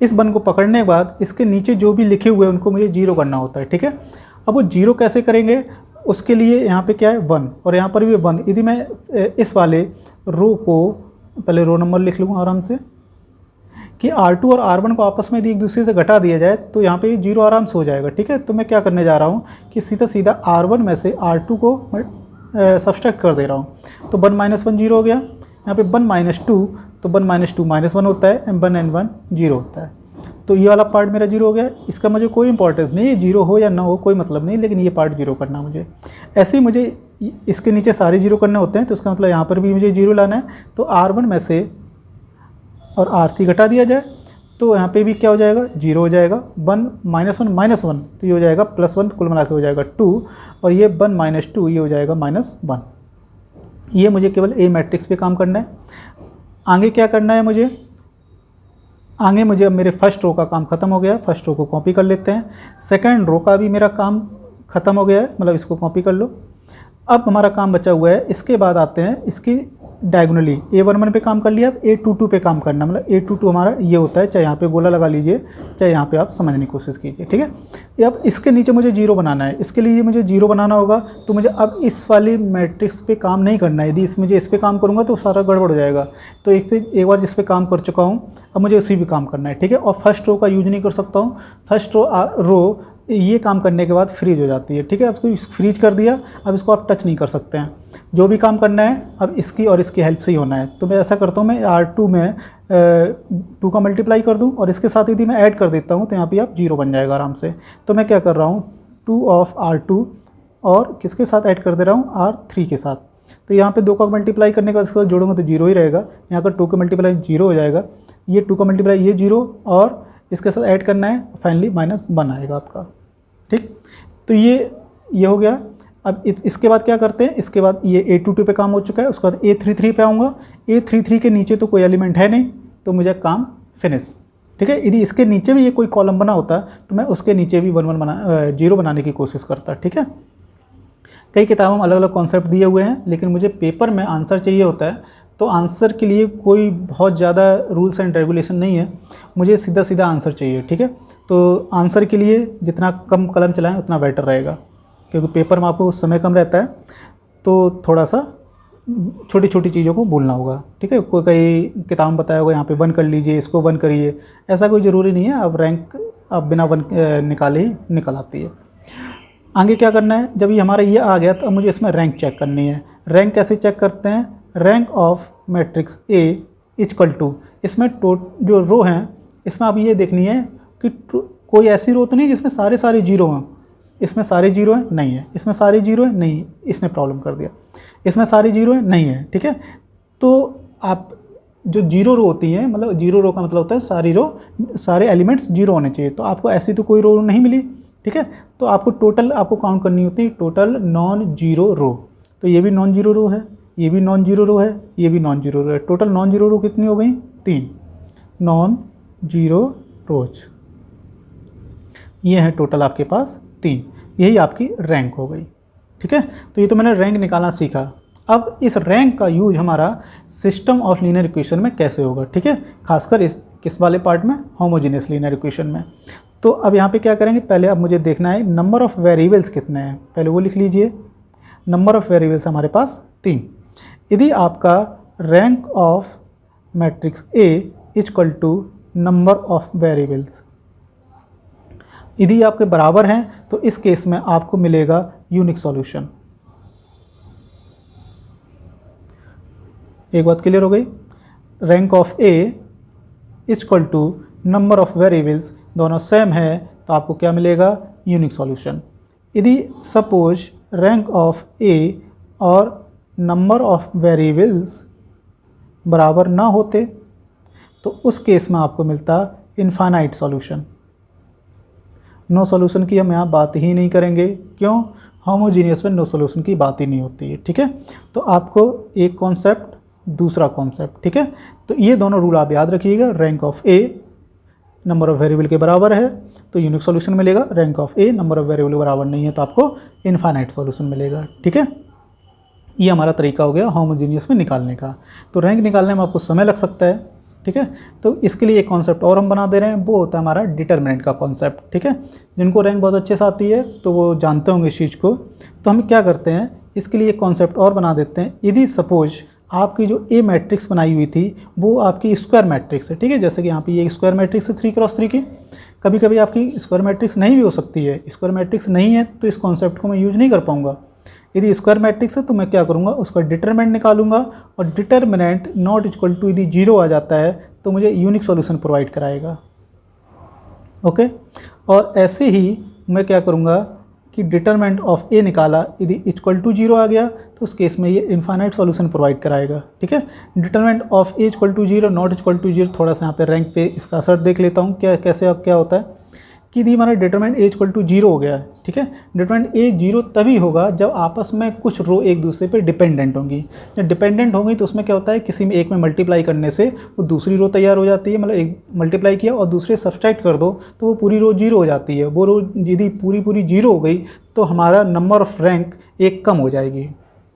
इस 1 को पकड़ने के बाद इसके नीचे जो भी लिखे हुए हैं उनको मुझे 0 करना होता है, ठीक है। अब वो 0 कैसे करेंगे, उसके लिए यहाँ पे क्या है 1 और यहाँ पर भी 1। यदि मैं इस वाले रो को पहले रो नंबर लिख लूँगा आराम से कि R2 और R1 को आपस में यदि एक दूसरे से घटा दिया जाए तो यहाँ पे 0 आराम से हो जाएगा, ठीक है। तो मैं क्या करने जा रहा हूँ कि सीधा सीधा R1 में से R2 को सब्सट्रैक्ट कर दे रहा हूँ। तो 1 - 1 0 हो गया। यहाँ पे 1 - 2 तो 1 - 2 -1 होता है, M1 N1 0 होता है। तो ये वाला पार्ट मेरा 0 हो गया। इसका मुझे कोई इंपॉर्टेंस नहीं है, 0 हो या ना हो कोई मतलब नहीं, लेकिन ये पार्ट 0 करना मुझे। ऐसे ही मुझे इसके नीचे सारे 0 करने होते हैं, तो इसका मतलब यहाँ पर भी मुझे 0 लाना है। तो R1 में से और R3 घटा दिया जाए तो यहाँ पे भी क्या हो जाएगा 0 हो जाएगा। 1 - 1 तो ये हो जाएगा +1, कुल मिला के हो जाएगा 2 और ये 1 - 2 ये हो जाएगा -1। ये मुझे केवल A मैट्रिक्स पे काम करना है। आगे क्या करना है मुझे, आगे मुझे अब मेरे फर्स्ट रो का काम खत्म हो गया। फर्स्ट रो को कॉपी कर लेते हैं। सेकंड रो का भी मेरा काम खत्म हो गया है, मतलब इसको कॉपी कर लो। अब हमारा काम बचा हुआ है, इसके बाद आते हैं इसकी डायगोनली। A11 पे काम कर लिया, अब A22 पे काम करना, मतलब A22 हमारा ये होता है, चाहे यहाँ पे गोला लगा लीजिए चाहे यहाँ पे आप समझने की कोशिश कीजिए, ठीक है। अब इसके नीचे मुझे 0 बनाना है, इसके लिए मुझे 0 बनाना होगा। तो मुझे अब इस वाली मैट्रिक्स पे काम नहीं करना है। यदि मुझे इस पर काम करूँगा तो सारा गड़बड़ हो जाएगा। तो एक बार जिस पे काम कर चुका हूँ अब मुझे उसी पे काम करना है, ठीक है। और फर्स्ट रो का यूज नहीं कर सकता हूँ। फर्स्ट रो ये काम करने के बाद फ्रीज हो जाती है, ठीक है। अब इसको फ्रीज कर दिया, अब इसको आप टच नहीं कर सकते हैं। जो भी काम करना है अब इसकी और इसकी हेल्प से ही होना है। तो मैं ऐसा करता हूँ, मैं R2 में 2 का मल्टीप्लाई कर दूँ और इसके साथ यदि मैं ऐड कर देता हूँ तो यहाँ पे आप 0 बन जाएगा आराम से। तो मैं क्या कर रहा हूँ 2 of R2 और किसके साथ ऐड कर दे रहा हूँ R3 के साथ। तो यहाँ पे 2 का मल्टीप्लाई करने के बाद इसके साथ जोड़ूंगा तो 0 ही रहेगा। यहाँ पर 2 का मल्टीप्लाई 0 हो जाएगा, ये 2 का मल्टीप्लाई ये 0 और इसके साथ ऐड करना है, फाइनली -1 आएगा आपका, ठीक। तो ये हो गया। अब इसके बाद क्या करते हैं, इसके बाद ये A22 पे काम हो चुका है, उसके बाद A33 पे आऊँगा। A33 के नीचे तो कोई एलिमेंट है नहीं, तो मुझे काम फिनिश, ठीक है। यदि इसके नीचे भी ये कोई कॉलम बना होता तो मैं उसके नीचे भी 0 बनाने की कोशिश करता, ठीक है। कई किताबों में अलग अलग कॉन्सेप्ट दिए हुए हैं, लेकिन मुझे पेपर में आंसर चाहिए होता है, तो आंसर के लिए कोई बहुत ज़्यादा रूल्स एंड रेगुलेशन नहीं है, मुझे सीधा सीधा आंसर चाहिए, ठीक है। तो आंसर के लिए जितना कम कलम चलाएं उतना बेटर रहेगा, क्योंकि पेपर में आपको समय कम रहता है, तो थोड़ा सा छोटी छोटी चीज़ों को भूलना होगा, ठीक है। कोई कई किताब में बताया होगा यहाँ पे 1 कर लीजिए, इसको 1 करिए, ऐसा कोई ज़रूरी नहीं है। अब रैंक आप बिना 1 निकाले ही निकल आती है। आगे क्या करना है, जब ये हमारा ये आ गया तो अब मुझे इसमें रैंक चेक करनी है। रैंक कैसे चेक करते हैं, rank of matrix A equal to, इसमें जो रो हैं इसमें आप ये देखनी है कि कोई ऐसी रो तो नहीं जिसमें सारे 0 हैं। इसमें सारे 0 हैं, नहीं है। इसमें सारे 0 हैं, नहीं, इसने प्रॉब्लम कर दिया। इसमें सारे 0 हैं, नहीं है, ठीक है। तो आप जो 0 रो होती हैं, मतलब 0 रो का मतलब होता है सारे एलिमेंट्स 0 होने चाहिए। तो आपको ऐसी तो कोई रो नहीं मिली, ठीक है। तो आपको टोटल काउंट करनी होती है, टोटल नॉन जीरो रो। तो ये भी नॉन जीरो रो है, ये भी नॉन जीरो रो है, ये भी नॉन जीरो रो है। टोटल नॉन जीरो रो कितनी हो गई, 3 नॉन जीरो रोज। ये है टोटल आपके पास 3, यही आपकी रैंक हो गई, ठीक है। तो ये तो मैंने रैंक निकालना सीखा। अब इस रैंक का यूज हमारा सिस्टम ऑफ लीनियर इक्वेशन में कैसे होगा, ठीक है, खासकर किस वाले पार्ट में, होमोजेनियस लीनियर इक्वेशन में। तो अब यहाँ पे क्या करेंगे, पहले अब मुझे देखना है नंबर ऑफ़ वेरिएबल्स कितने हैं, पहले वो लिख लीजिए। नंबर ऑफ़ वेरिएबल्स हमारे पास 3। यदि आपका rank of matrix A equal to number of variables यदि आपके बराबर हैं तो इस केस में आपको मिलेगा यूनिक सॉल्यूशन। एक बात क्लियर हो गई, rank of A equal to number of variables दोनों सेम है तो आपको क्या मिलेगा, यूनिक सॉल्यूशन। यदि सपोज रैंक ऑफ A और नंबर ऑफ़ वेरिएबल्स बराबर ना होते तो उस केस में आपको मिलता इनफाइनाइट सॉल्यूशन। नो सॉल्यूशन की हम यहाँ बात ही नहीं करेंगे, क्यों, होमोजीनियस में नो सॉल्यूशन की बात ही नहीं होती है, ठीक है। तो आपको एक कॉन्सेप्ट दूसरा कॉन्सेप्ट, ठीक है। तो ये दोनों रूल आप याद रखिएगा, rank of A number of variable के बराबर है तो यूनिक सॉल्यूशन मिलेगा, rank of A number of variable बराबर नहीं है तो आपको इनफाइनाइट सॉल्यूशन मिलेगा। ठीक है, ये हमारा तरीका हो गया होमोजीनियस में निकालने का। तो रैंक निकालने में आपको समय लग सकता है। ठीक है, तो इसके लिए एक कॉन्सेप्ट और हम बना दे रहे हैं, वो होता है हमारा डिटरमिनेंट का कॉन्सेप्ट। ठीक है, जिनको रैंक बहुत अच्छे से आती है तो वो जानते होंगे इस चीज़ को। तो हम क्या करते हैं, इसके लिए एक कॉन्सेप्ट और बना देते हैं। यदि सपोज आपकी जो ए मैट्रिक्स बनाई हुई थी वो आपकी स्क्वायर मैट्रिक्स है, ठीक है, जैसे कि यहाँ पे ये स्क्वायर मैट्रिक्स है 3x3 की। कभी कभी आपकी स्क्वायर मैट्रिक्स नहीं भी हो सकती है, स्क्वायर मैट्रिक्स नहीं है तो इस कॉन्सेप्ट को मैं यूज नहीं कर पाऊँगा। यदि स्क्वायर मैट्रिक्स है तो मैं क्या करूँगा, उसका डिटरमिनेंट निकालूंगा और डिटरमिनेंट नॉट इक्वल टू यदि 0 आ जाता है तो मुझे यूनिक सॉल्यूशन प्रोवाइड कराएगा। ओके, और ऐसे ही मैं क्या करूँगा कि डिटरमिनेंट ऑफ ए निकाला, यदि इक्वल टू 0 आ गया तो उस केस में ये इनफाइनाइट सॉल्यूशन प्रोवाइड कराएगा। ठीक है, determinant of A equal to 0 not equal to 0, थोड़ा सा यहाँ पे रैंक पे इसका असर देख लेता हूँ क्या कैसे अब क्या होता है कि यदि हमारा डिटरमिनेंट ए इक्वल टू 0 हो गया है। ठीक है, डिटरमिनेंट ए 0 तभी होगा जब आपस में कुछ रो एक दूसरे पे डिपेंडेंट होंगी। जब डिपेंडेंट होंगी तो उसमें क्या होता है, किसी में एक में मल्टीप्लाई करने से वो दूसरी रो तैयार हो जाती है। मतलब एक मल्टीप्लाई किया और दूसरे सब्सट्रैक्ट कर दो तो वो पूरी रो 0 हो जाती है। वो रो यदि पूरी 0 हो गई तो हमारा नंबर ऑफ़ रैंक एक कम हो जाएगी।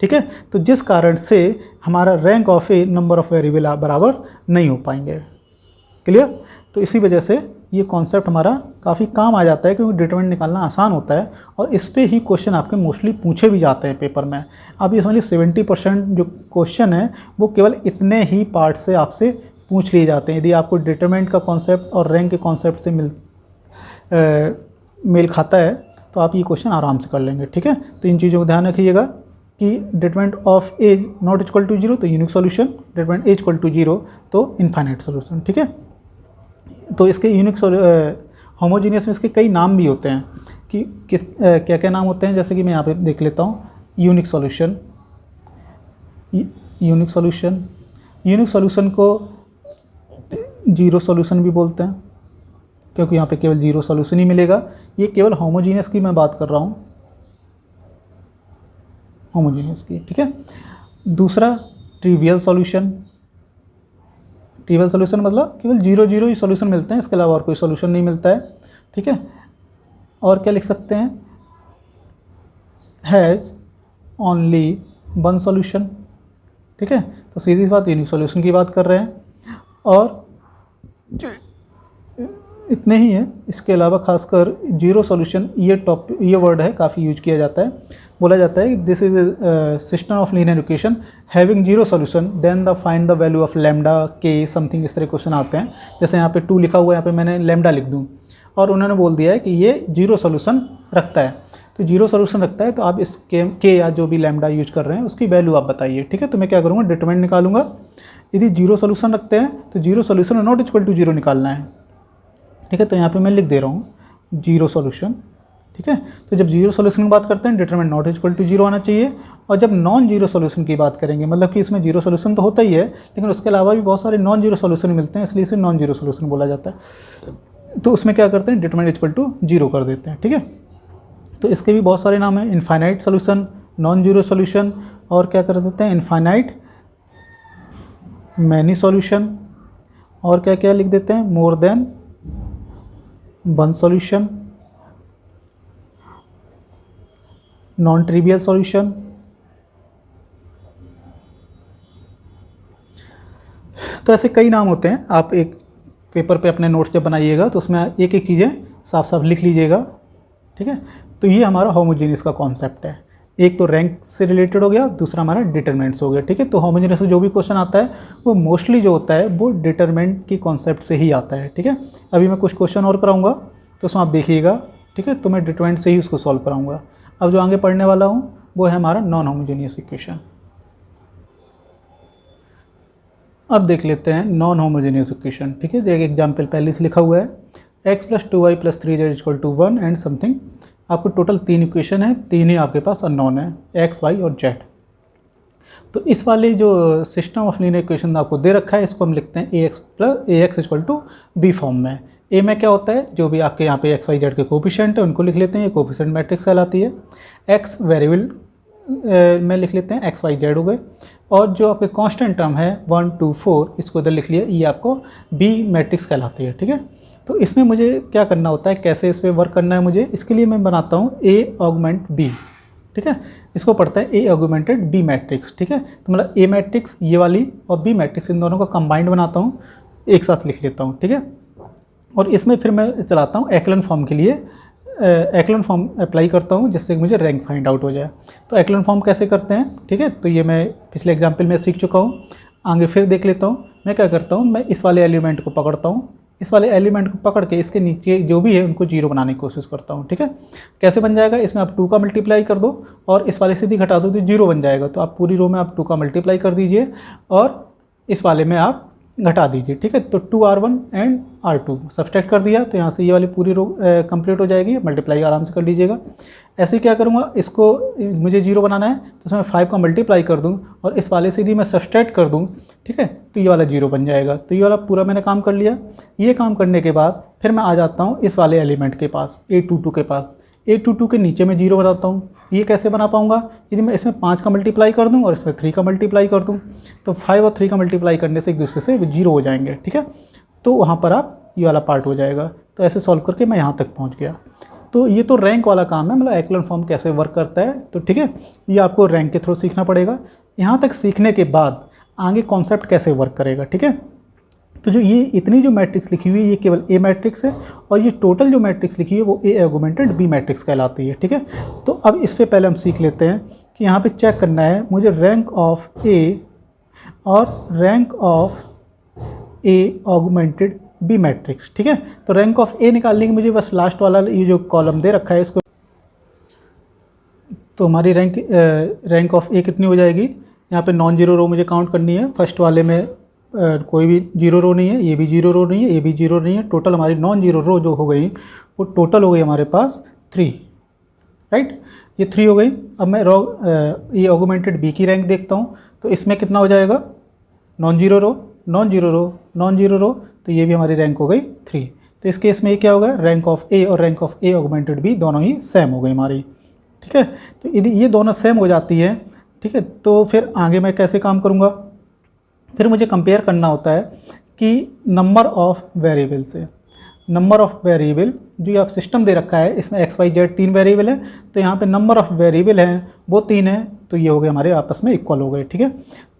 ठीक है, तो जिस कारण से हमारा rank of A number of variable बराबर नहीं हो पाएंगे। क्लियर? तो इसी वजह से ये कॉन्सेप्ट हमारा काफ़ी काम आ जाता है क्योंकि डिटरमिनेंट निकालना आसान होता है और इस पे ही क्वेश्चन आपके मोस्टली पूछे भी जाते हैं पेपर में। अब ये समझिए 70% जो क्वेश्चन है वो केवल इतने ही पार्ट से आपसे पूछ लिए जाते हैं। यदि आपको डिटरमिनेंट का कॉन्सेप्ट और रैंक के कॉन्सेप्ट से मेल खाता है तो आप ये क्वेश्चन आराम से कर लेंगे। ठीक है, तो इन चीज़ों को ध्यान रखिएगा कि determinant of A not equal to 0 तो unique solution, determinant A equal to 0 तो इनफाइनाइट सॉल्यूशन। ठीक है, तो इसके यूनिक होमोजीनियस में इसके कई नाम भी होते हैं कि क्या क्या नाम होते हैं, जैसे कि मैं यहाँ पे देख लेता हूँ। यूनिक सॉल्यूशन, यूनिक सॉल्यूशन को जीरो सॉल्यूशन भी बोलते हैं क्योंकि यहाँ पे केवल जीरो सॉल्यूशन ही मिलेगा। ये केवल होमोजीनियस की मैं बात कर रहा हूँ, होमोजीनियस की। ठीक है, दूसरा ट्रिवियल सॉल्यूशन। ट्रिवियल सॉल्यूशन मतलब केवल 0 ही सॉल्यूशन मिलते हैं, इसके अलावा और कोई सॉल्यूशन नहीं मिलता है। ठीक है, और क्या लिख सकते हैं, हैज़ ओनली वन सॉल्यूशन। ठीक है, तो सीधी सी बात यूनिक सॉल्यूशन की बात कर रहे हैं और इतने ही है। इसके अलावा खासकर जीरो सॉल्यूशन ये वर्ड है काफ़ी यूज किया जाता है। बोला जाता है this is system of linear equation having zero solution then the find the value of lambda के समथिंग, इस तरह क्वेश्चन आते हैं। जैसे यहाँ पे 2 लिखा हुआ है, यहाँ पे मैंने लैम्डा लिख दूँ और उन्होंने बोल दिया है कि ये जीरो सॉल्यूशन रखता है। तो जीरो सॉल्यूशन रखता है तो आप इस के या जो भी लैम्डा यूज कर रहे हैं उसकी वैल्यू आप बताइए। ठीक है, तो मैं क्या करूँगा, डिटरमिनेंट निकालूंगा। यदि जीरो सॉल्यूशन रखते हैं तो zero solution not equal to 0 निकालना है। ठीक है, तो यहाँ पे मैं लिख दे रहा हूँ जीरो सॉल्यूशन। ठीक है, तो जब जीरो सॉल्यूशन की बात करते हैं डिटरमिनेंट नॉट इक्वल टू 0 आना चाहिए। और जब नॉन जीरो सॉल्यूशन की बात करेंगे, मतलब कि इसमें जीरो सॉल्यूशन तो होता ही है लेकिन उसके अलावा भी बहुत सारे नॉन जीरो सॉल्यूशन मिलते हैं, इसलिए इसे नॉन जीरो सॉल्यूशन बोला जाता है। तो उसमें क्या करते हैं, डिटरमिनेंट इक्वल टू 0 कर देते हैं। ठीक है, तो इसके भी बहुत सारे नाम हैं, infinite solution, non zero solution, और क्या कर देते हैं इनफाइनाइट मैनी सॉल्यूशन, और क्या क्या लिख देते हैं, more than one solution, non trivial solution. तो ऐसे कई नाम होते हैं। आप एक पेपर पे अपने नोट्स जब बनाइएगा तो उसमें एक एक चीज़ें साफ साफ लिख लीजिएगा। ठीक है, तो ये हमारा होमोजीनियस का कॉन्सेप्ट है। एक तो रैंक से रिलेटेड हो गया, दूसरा हमारा डिटरमिनेंट्स हो गया। ठीक है, तो होमोजीनियस से जो भी क्वेश्चन आता है वो मोस्टली जो होता है वो डिटरमिनेंट की कॉन्सेप्ट से ही आता है। ठीक है, अभी मैं कुछ क्वेश्चन और कराऊंगा तो उसमें आप देखिएगा। ठीक है, तो मैं डिटरमिनेंट से ही उसको सॉल्व कराऊंगा। अब जो आगे पढ़ने वाला हूँ वो है हमारा नॉन होमोजीनियस इक्वेशन। अब देख लेते हैं नॉन होमोजीनियस इक्वेशन। ठीक है, एक एग्जाम्पल पहले से लिखा हुआ है, x + 2y + 3z = 1 and something. आपको टोटल 3 इक्वेशन है, 3 ही आपके पास अननोन है, x, y और z। तो इस वाले जो सिस्टम ऑफ लीनियर इक्वेशन आपको दे रखा है इसको हम लिखते हैं ax = b फॉर्म में। ए में क्या होता है, जो भी आपके यहाँ पे x, y, z के कोफिशिएंट है उनको लिख लेते हैं, ये कोफिशिएंट मैट्रिक्स कहलाती है। x वेरिएबल में लिख लेते हैं, x, y, z हो गए। और जो आपके कांस्टेंट टर्म है 1, 2, 4 इसको इधर लिख लिया, ये आपको बी मैट्रिक्स कहलाती है। ठीक है, तो इसमें मुझे क्या करना होता है, कैसे इस पर वर्क करना है मुझे, इसके लिए मैं बनाता हूँ ए ऑगमेंट बी, ठीक है। इसको पढ़ता है ए ऑगमेंटेड बी मैट्रिक्स, ठीक है। तो मतलब ए मैट्रिक्स ये वाली और बी मैट्रिक्स इन दोनों का कंबाइंड बनाता हूँ, एक साथ लिख लेता हूँ, ठीक है। और इसमें फिर मैं चलाता हूँ एक्लन फॉर्म के लिए, एक्लन फॉर्म अप्लाई करता हूँ जिससे मुझे रैंक फाइंड आउट हो जाए। तो एक्लन फॉर्म कैसे करते हैं, ठीक है। तो ये मैं पिछले एग्जाम्पल में सीख चुका हूँ, आगे फिर देख लेता हूँ। मैं क्या करता हूँ, मैं इस वाले एलिमेंट को पकड़ता हूँ, इस वाले एलिमेंट को पकड़ के इसके नीचे जो भी है उनको जीरो बनाने की कोशिश करता हूँ, ठीक है। कैसे बन जाएगा, इसमें आप 2 का मल्टीप्लाई कर दो और इस वाले सीधी घटा दो तो 0 बन जाएगा। तो आप पूरी रो में आप 2 का मल्टीप्लाई कर दीजिए और इस वाले में आप घटा दीजिए, ठीक है। तो 2r1 एंड r2 सब्सट्रैक्ट कर दिया, तो यहाँ से ये वाली पूरी रो कंप्लीट हो जाएगी। मल्टीप्लाई आराम से कर लीजिएगा। ऐसे क्या करूँगा, इसको मुझे 0 बनाना है तो इसमें 5 का मल्टीप्लाई कर दूँ और इस वाले से यदि मैं सब्सट्रैक्ट कर दूँ, ठीक है, तो ये वाला 0 बन जाएगा। तो ये वाला पूरा मैंने काम कर लिया। ये काम करने के बाद फिर मैं आ जाता हूँ इस वाले एलिमेंट के पास, A22 के पास। A22 के नीचे मैं 0 बनाता हूँ। ये कैसे बना पाऊँगा, यदि मैं इसमें 5 का मल्टीप्लाई कर दूँ और इसमें 3 का मल्टीप्लाई कर दूँ, तो 5 और 3 का मल्टीप्लाई करने से एक दूसरे से 0 हो जाएंगे, ठीक है। तो वहाँ पर आप ये वाला पार्ट हो जाएगा। तो ऐसे सॉल्व करके मैं यहाँ तक पहुँच गया। तो ये तो रैंक वाला काम है, मतलब एक्लन फॉर्म कैसे वर्क करता है, तो ठीक है, ये आपको रैंक के थ्रू सीखना पड़ेगा। यहाँ तक सीखने के बाद आगे कॉन्सेप्ट कैसे वर्क करेगा, ठीक है। तो जो ये इतनी जो मैट्रिक्स लिखी हुई है ये केवल ए मैट्रिक्स है और ये टोटल जो मैट्रिक्स लिखी है वो ए ऑगमेंटेड बी मैट्रिक्स कहलाती है, ठीक है। तो अब इस पे पहले हम सीख लेते हैं कि यहाँ पे चेक करना है मुझे रैंक ऑफ ए और rank of A augmented B matrix, ठीक है। तो रैंक ऑफ ए निकालने की मुझे बस लास्ट वाला ये जो कॉलम दे रखा है इसको, तो हमारी रैंक ऑफ ए कितनी हो जाएगी, यहाँ पे नॉन जीरो रो मुझे काउंट करनी है। फर्स्ट वाले में कोई भी जीरो रो नहीं है, ये भी जीरो रो नहीं है, ये भी जीरो नहीं है। टोटल हमारी नॉन जीरो रो जो हो गई वो टोटल हो गई हमारे पास 3, राइट। ये 3 हो गई। अब मैं ये ऑगमेंटेड बी की रैंक देखता हूँ, तो इसमें कितना हो जाएगा, नॉन जीरो रो, नॉन जीरो रो, नॉन जीरो रो, तो ये भी हमारी रैंक हो गई 3। तो इस केस में ये क्या होगा, रैंक ऑफ ए और rank of A augmented B दोनों ही सेम हो गई हमारी, ठीक है। तो यदि ये दोनों सेम हो जाती है, ठीक है, तो फिर आगे मैं कैसे काम करूँगा, फिर मुझे कंपेयर करना होता है कि नंबर ऑफ़ वेरिएबल से। नंबर ऑफ़ वेरिएबल जो आप सिस्टम दे रखा है, इसमें एक्स वाई जेड 3 वेरिएबल है, तो यहाँ पे नंबर ऑफ़ वेरिएबल हैं वो 3 है, तो ये हो गए हमारे आपस में इक्वल हो गए, ठीक है।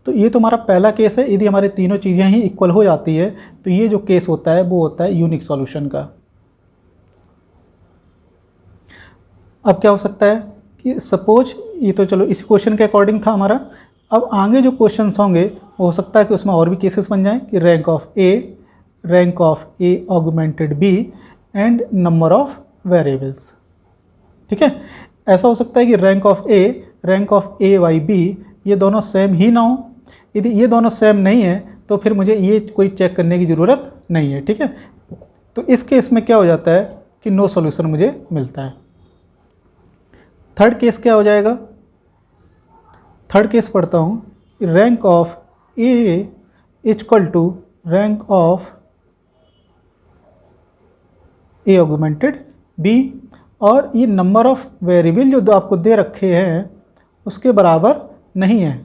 तो ये तो हमारा पहला केस है। यदि हमारे तीनों चीज़ें ही इक्वल हो जाती है तो ये जो केस होता है वो होता है यूनिक सॉल्यूशन का। अब क्या हो सकता है कि सपोज ये तो चलो इस क्वेश्चन के अकॉर्डिंग था हमारा। अब आगे जो क्वेश्चंस होंगे वो हो सकता है कि उसमें और भी केसेस बन जाएं कि rank of A augmented B and number of variables, ठीक है। ऐसा हो सकता है कि rank of A by B ये दोनों सेम ही ना हो। यदि ये दोनों सेम नहीं है तो फिर मुझे ये कोई चेक करने की ज़रूरत नहीं है, ठीक है। तो इस केस में क्या हो जाता है कि नो सॉल्यूशन मुझे मिलता है। थर्ड केस क्या हो जाएगा, थर्ड केस पढ़ता हूँ, rank of A equal to rank of A augmented B, और ये नंबर ऑफ वेरिएबल जो आपको दे रखे हैं उसके बराबर नहीं है,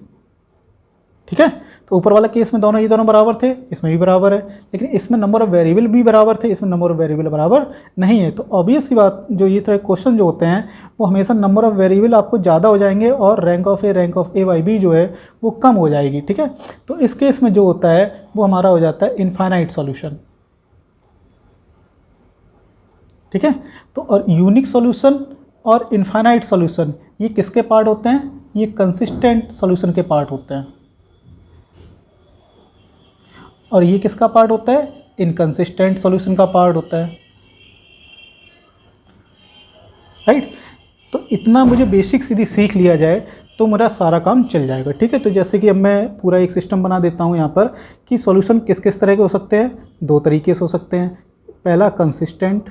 ठीक है। तो ऊपर वाला केस में दोनों ये दोनों बराबर थे, इसमें भी बराबर है, लेकिन इसमें नंबर ऑफ वेरिएबल भी बराबर थे, इसमें नंबर ऑफ वेरिएबल बराबर नहीं है। तो ऑब्वियस सी बात, जो ये तरह क्वेश्चन जो होते हैं वो हमेशा नंबर ऑफ वेरिएबल आपको ज़्यादा हो जाएंगे और rank of A by B जो है वो कम हो जाएगी, ठीक है। तो इस केस में जो होता है वो हमारा हो जाता है इनफाइनाइट सॉल्यूशन, ठीक है। तो और यूनिक सॉल्यूशन और इनफाइनाइट सॉल्यूशन ये किसके पार्ट होते हैं, ये कंसिस्टेंट सॉल्यूशन के पार्ट होते हैं। और ये किसका पार्ट होता है, इनकंसिस्टेंट सॉल्यूशन का पार्ट होता है, राइट। तो इतना मुझे बेसिक्स यदि सीख लिया जाए तो मेरा सारा काम चल जाएगा, ठीक है। तो जैसे कि अब मैं पूरा एक सिस्टम बना देता हूँ यहाँ पर कि सॉल्यूशन किस किस तरह के हो सकते हैं। 2 तरीके से हो सकते हैं, पहला कंसिस्टेंट,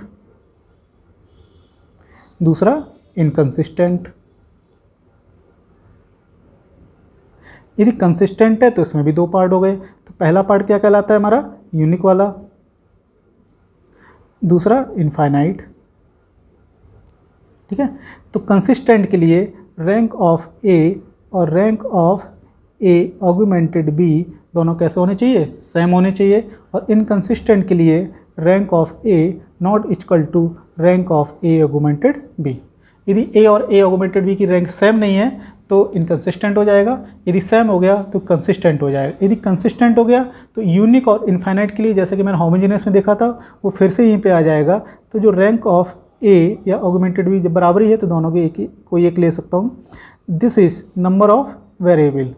दूसरा इनकंसिस्टेंट। यदि कंसिस्टेंट है तो इसमें भी 2 पार्ट हो गए। तो पहला पार्ट क्या कहलाता है हमारा, यूनिक वाला, दूसरा इनफाइनाइट, ठीक है। तो कंसिस्टेंट के लिए रैंक ऑफ ए और rank of A augmented B दोनों कैसे होने चाहिए, सेम होने चाहिए। और इनकंसिस्टेंट के लिए rank of A not equal to rank of A augmented B. यदि ए और ए ऑगमेंटेड बी की रैंक सेम नहीं है तो इनकंसिस्टेंट हो जाएगा, यदि सेम हो गया तो कंसिस्टेंट हो जाएगा। यदि कंसिस्टेंट हो गया तो यूनिक और इनफाइनाइट के लिए, जैसे कि मैंने होमोजेनियस में देखा था, वो फिर से यहीं पे आ जाएगा। तो जो रैंक ऑफ ए या ऑगमेंटेड बी जब बराबर ही है तो दोनों के कोई एक ले सकता हूँ। This is number of variable,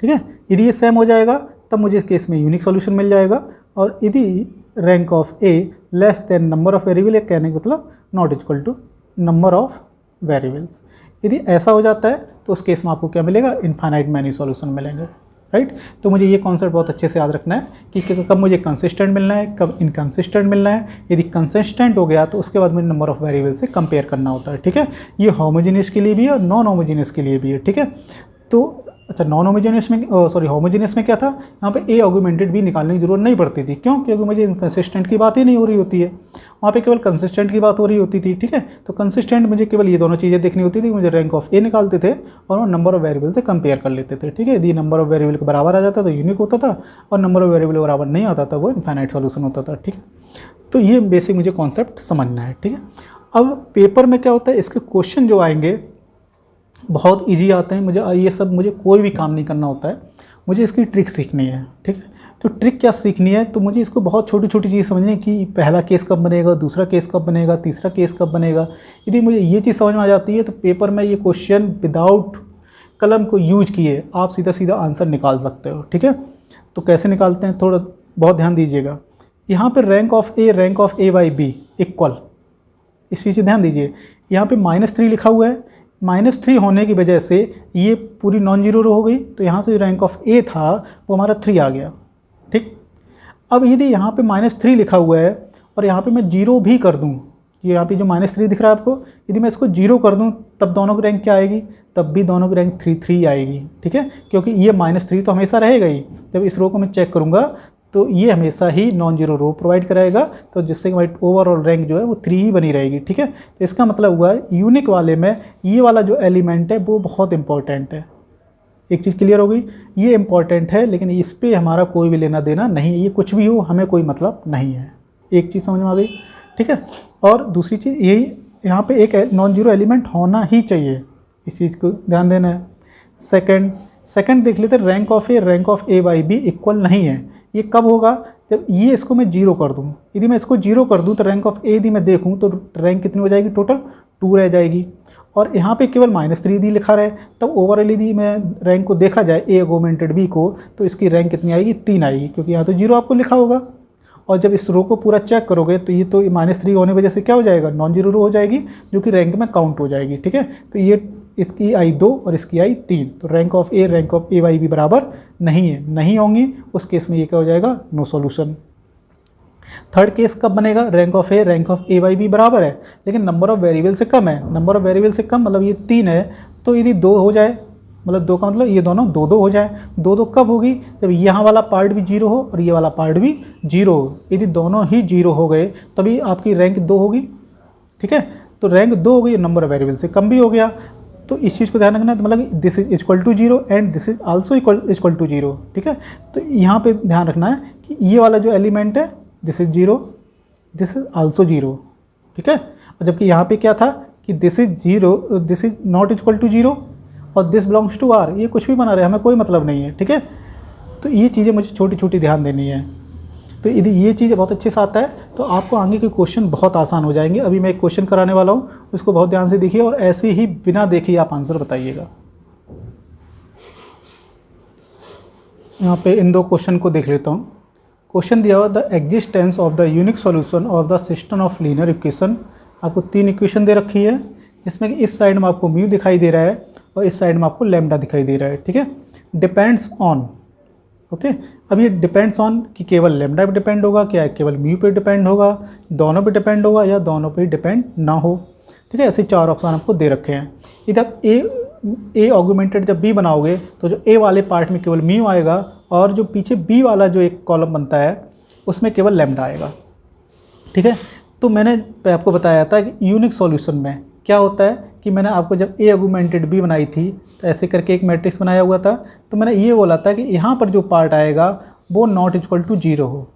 ठीक है। यदि ये सेम हो जाएगा तब मुझे इस केस में यूनिक सॉल्यूशन मिल जाएगा। और यदि rank of A less than number of variable, या कहने का मतलब not equal to number of variables, यदि ऐसा हो जाता है तो उस केस में आपको क्या मिलेगा, इनफाइनाइट मैनी सॉल्यूशन मिलेंगे, राइट। तो मुझे ये कॉन्सेप्ट बहुत अच्छे से याद रखना है कि कब मुझे कंसिस्टेंट मिलना है, कब इनकंसिस्टेंट मिलना है। यदि कंसिस्टेंट हो गया तो उसके बाद मुझे नंबर ऑफ वेरिएबल से कंपेयर करना होता है, ठीक है। ये होमोजेनियस के लिए भी है और नॉन होमोजेनियस के लिए भी है, ठीक है। तो अच्छा, नॉन होमोजेनियस में होमोजेनियस में क्या था, यहाँ पे ए ऑगमेंटेड भी निकालने की जरूरत नहीं पड़ती थी। क्यों? क्योंकि मुझे इनकंसिस्टेंट की बात ही नहीं हो रही होती है, वहाँ पे केवल कंसिस्टेंट की बात हो रही होती थी, ठीक है। तो कंसिस्टेंट मुझे केवल ये दोनों चीज़ें देखनी होती थी, मुझे रैंक ऑफ ए निकालते थे और वो नंबर ऑफ वेरिएबल से कंपेयर कर लेते थे, ठीक है। यदि नंबर ऑफ वेरिएबल के बराबर आ जाता तो यूनिक होता था, और नंबर ऑफ वेरिएबल बराबर नहीं आता था वो इनफाइनाइट सॉल्यूशन होता था, ठीक है। तो ये बेसिक मुझे कॉन्सेप्ट समझना है, ठीक है। अब पेपर में क्या होता है, इसके क्वेश्चन जो आएंगे बहुत इजी आते हैं। मुझे कोई भी काम नहीं करना होता है, मुझे इसकी ट्रिक सीखनी है, ठीक है। तो ट्रिक क्या सीखनी है, तो मुझे इसको बहुत छोटी छोटी चीज़ समझनी है कि पहला केस कब बनेगा, दूसरा केस कब बनेगा, तीसरा केस कब बनेगा। यदि मुझे ये चीज़ समझ में आ जाती है तो पेपर में ये क्वेश्चन विदाउट कलम को यूज किए आप सीधा सीधा आंसर निकाल सकते हो, ठीक है। तो कैसे निकालते हैं, थोड़ा बहुत ध्यान दीजिएगा। यहाँ पर rank of A by B equal, इस चीज़ से ध्यान दीजिए। यहाँ पे -3 लिखा हुआ है, -3 होने की वजह से ये पूरी नॉन जीरो रो हो गई, तो यहाँ से रैंक ऑफ ए था वो हमारा 3 आ गया, ठीक। अब यदि यहाँ पे -3 लिखा हुआ है और यहाँ पे मैं 0 भी कर दूँ, ये यहाँ पे जो -3 दिख रहा है आपको, यदि मैं इसको 0 कर दूँ तब दोनों की रैंक क्या आएगी, तब भी दोनों की रैंक 3 आएगी, ठीक है। क्योंकि ये -3 तो हमेशा रहेगा ही, जब इस रो को मैं चेक करूँगा तो ये हमेशा ही नॉन जीरो रो प्रोवाइड कराएगा, तो जिससे कि ओवरऑल रैंक जो है वो 3 ही बनी रहेगी, ठीक है। तो इसका मतलब हुआ यूनिक वाले में ये वाला जो एलिमेंट है वो बहुत इंपॉर्टेंट है। एक चीज़ क्लियर हो गई, ये इंपॉर्टेंट है लेकिन इस पर हमारा कोई भी लेना देना नहीं है, ये कुछ भी हो हमें कोई मतलब नहीं है। एक चीज़ समझ में आ गई, ठीक है। और दूसरी चीज़ यही, यहाँ पे एक नॉन जीरो एलिमेंट होना ही चाहिए, इस चीज़ को ध्यान देना है। सेकंड देख लेते, rank of A by B equal नहीं है। ये कब होगा, जब ये इसको मैं 0 कर दूँ। यदि मैं इसको 0 कर दूँ तो रैंक ऑफ ए यदि मैं देखूँ तो रैंक कितनी हो जाएगी, टोटल 2 रह जाएगी। और यहाँ पे केवल -3 यदि लिखा रहे, तब ओवरऑल यदि मैं रैंक को देखा जाए ए ऑगमेंटेड बी को, तो इसकी रैंक कितनी आएगी, 3 आएगी, क्योंकि यहाँ तो 0 आपको लिखा होगा। और जब इस रो को पूरा चेक करोगे तो ये तो -3 होने की वजह से क्या हो जाएगा, नॉन जीरो रो हो जाएगी, जो कि रैंक में काउंट हो जाएगी, ठीक है। तो ये इसकी आई 2 और इसकी आई 3, तो rank of A by B बराबर नहीं है, नहीं होंगी। उस केस में ये क्या हो जाएगा, नो सॉल्यूशन। थर्ड केस कब बनेगा, rank of A by B बराबर है लेकिन नंबर ऑफ वेरिएबल से कम है। नंबर ऑफ वेरिएबल से कम मतलब ये 3 है, तो यदि 2 हो जाए, मतलब 2 का मतलब ये दोनों 2 हो जाए। 2 कब होगी, जब यहाँ वाला पार्ट भी 0 हो और ये वाला पार्ट भी 0 हो। यदि दोनों ही 0 हो गए तभी आपकी रैंक 2 होगी, ठीक है। तो रैंक 2 हो गई, नंबर ऑफ वेरिएबल से कम भी हो गया। तो इस चीज़ को ध्यान रखना है, तो मतलब this is equal to 0 and this is also equal to 0, ठीक है। तो यहाँ पे ध्यान रखना है कि ये वाला जो एलिमेंट है this is 0, this is also 0, ठीक है। और जबकि यहाँ पे क्या था कि this is 0, this is not equal to 0 और दिस बिलोंग्स टू आर, ये कुछ भी बना रहे, हमें कोई मतलब नहीं है, ठीक है। तो ये चीज़ें मुझे छोटी छोटी ध्यान देनी है। तो यदि ये चीज़ बहुत अच्छे से आता है तो आपको आगे के क्वेश्चन बहुत आसान हो जाएंगे। अभी मैं एक क्वेश्चन कराने वाला हूँ, उसको बहुत ध्यान से देखिए और ऐसे ही बिना देखे आप आंसर बताइएगा। यहाँ पे इन 2 क्वेश्चन को देख लेता हूँ। क्वेश्चन दिया हुआ, the existence of the unique solution of the system of linear equation. आपको 3 इक्वेशन दे रखी है, जिसमें कि इस साइड में आपको म्यू दिखाई दे रहा है और इस साइड में आपको लैम्डा दिखाई दे रहा है, ठीक है। Depends on, okay. अब ये डिपेंड्स ऑन कि केवल लैम्डा पे डिपेंड होगा, क्या केवल म्यू पे डिपेंड होगा, दोनों पे डिपेंड होगा या दोनों पे डिपेंड ना हो, ठीक है। ऐसे 4 ऑप्शन आपको दे रखे हैं। इधर ए ऑगमेंटेड जब बी बनाओगे तो जो ए वाले पार्ट में केवल म्यू आएगा और जो पीछे बी वाला जो एक कॉलम बनता है उसमें केवल लैम्डा आएगा, ठीक है। तो मैंने आपको बताया था कि यूनिक सॉल्यूशन में क्या होता है कि मैंने आपको जब ए ऑगमेंटेड बी बनाई थी तो ऐसे करके एक मैट्रिक्स बनाया हुआ था, तो मैंने ये बोला था कि यहाँ पर जो पार्ट आएगा वो नॉट इक्वल टू 0 हो,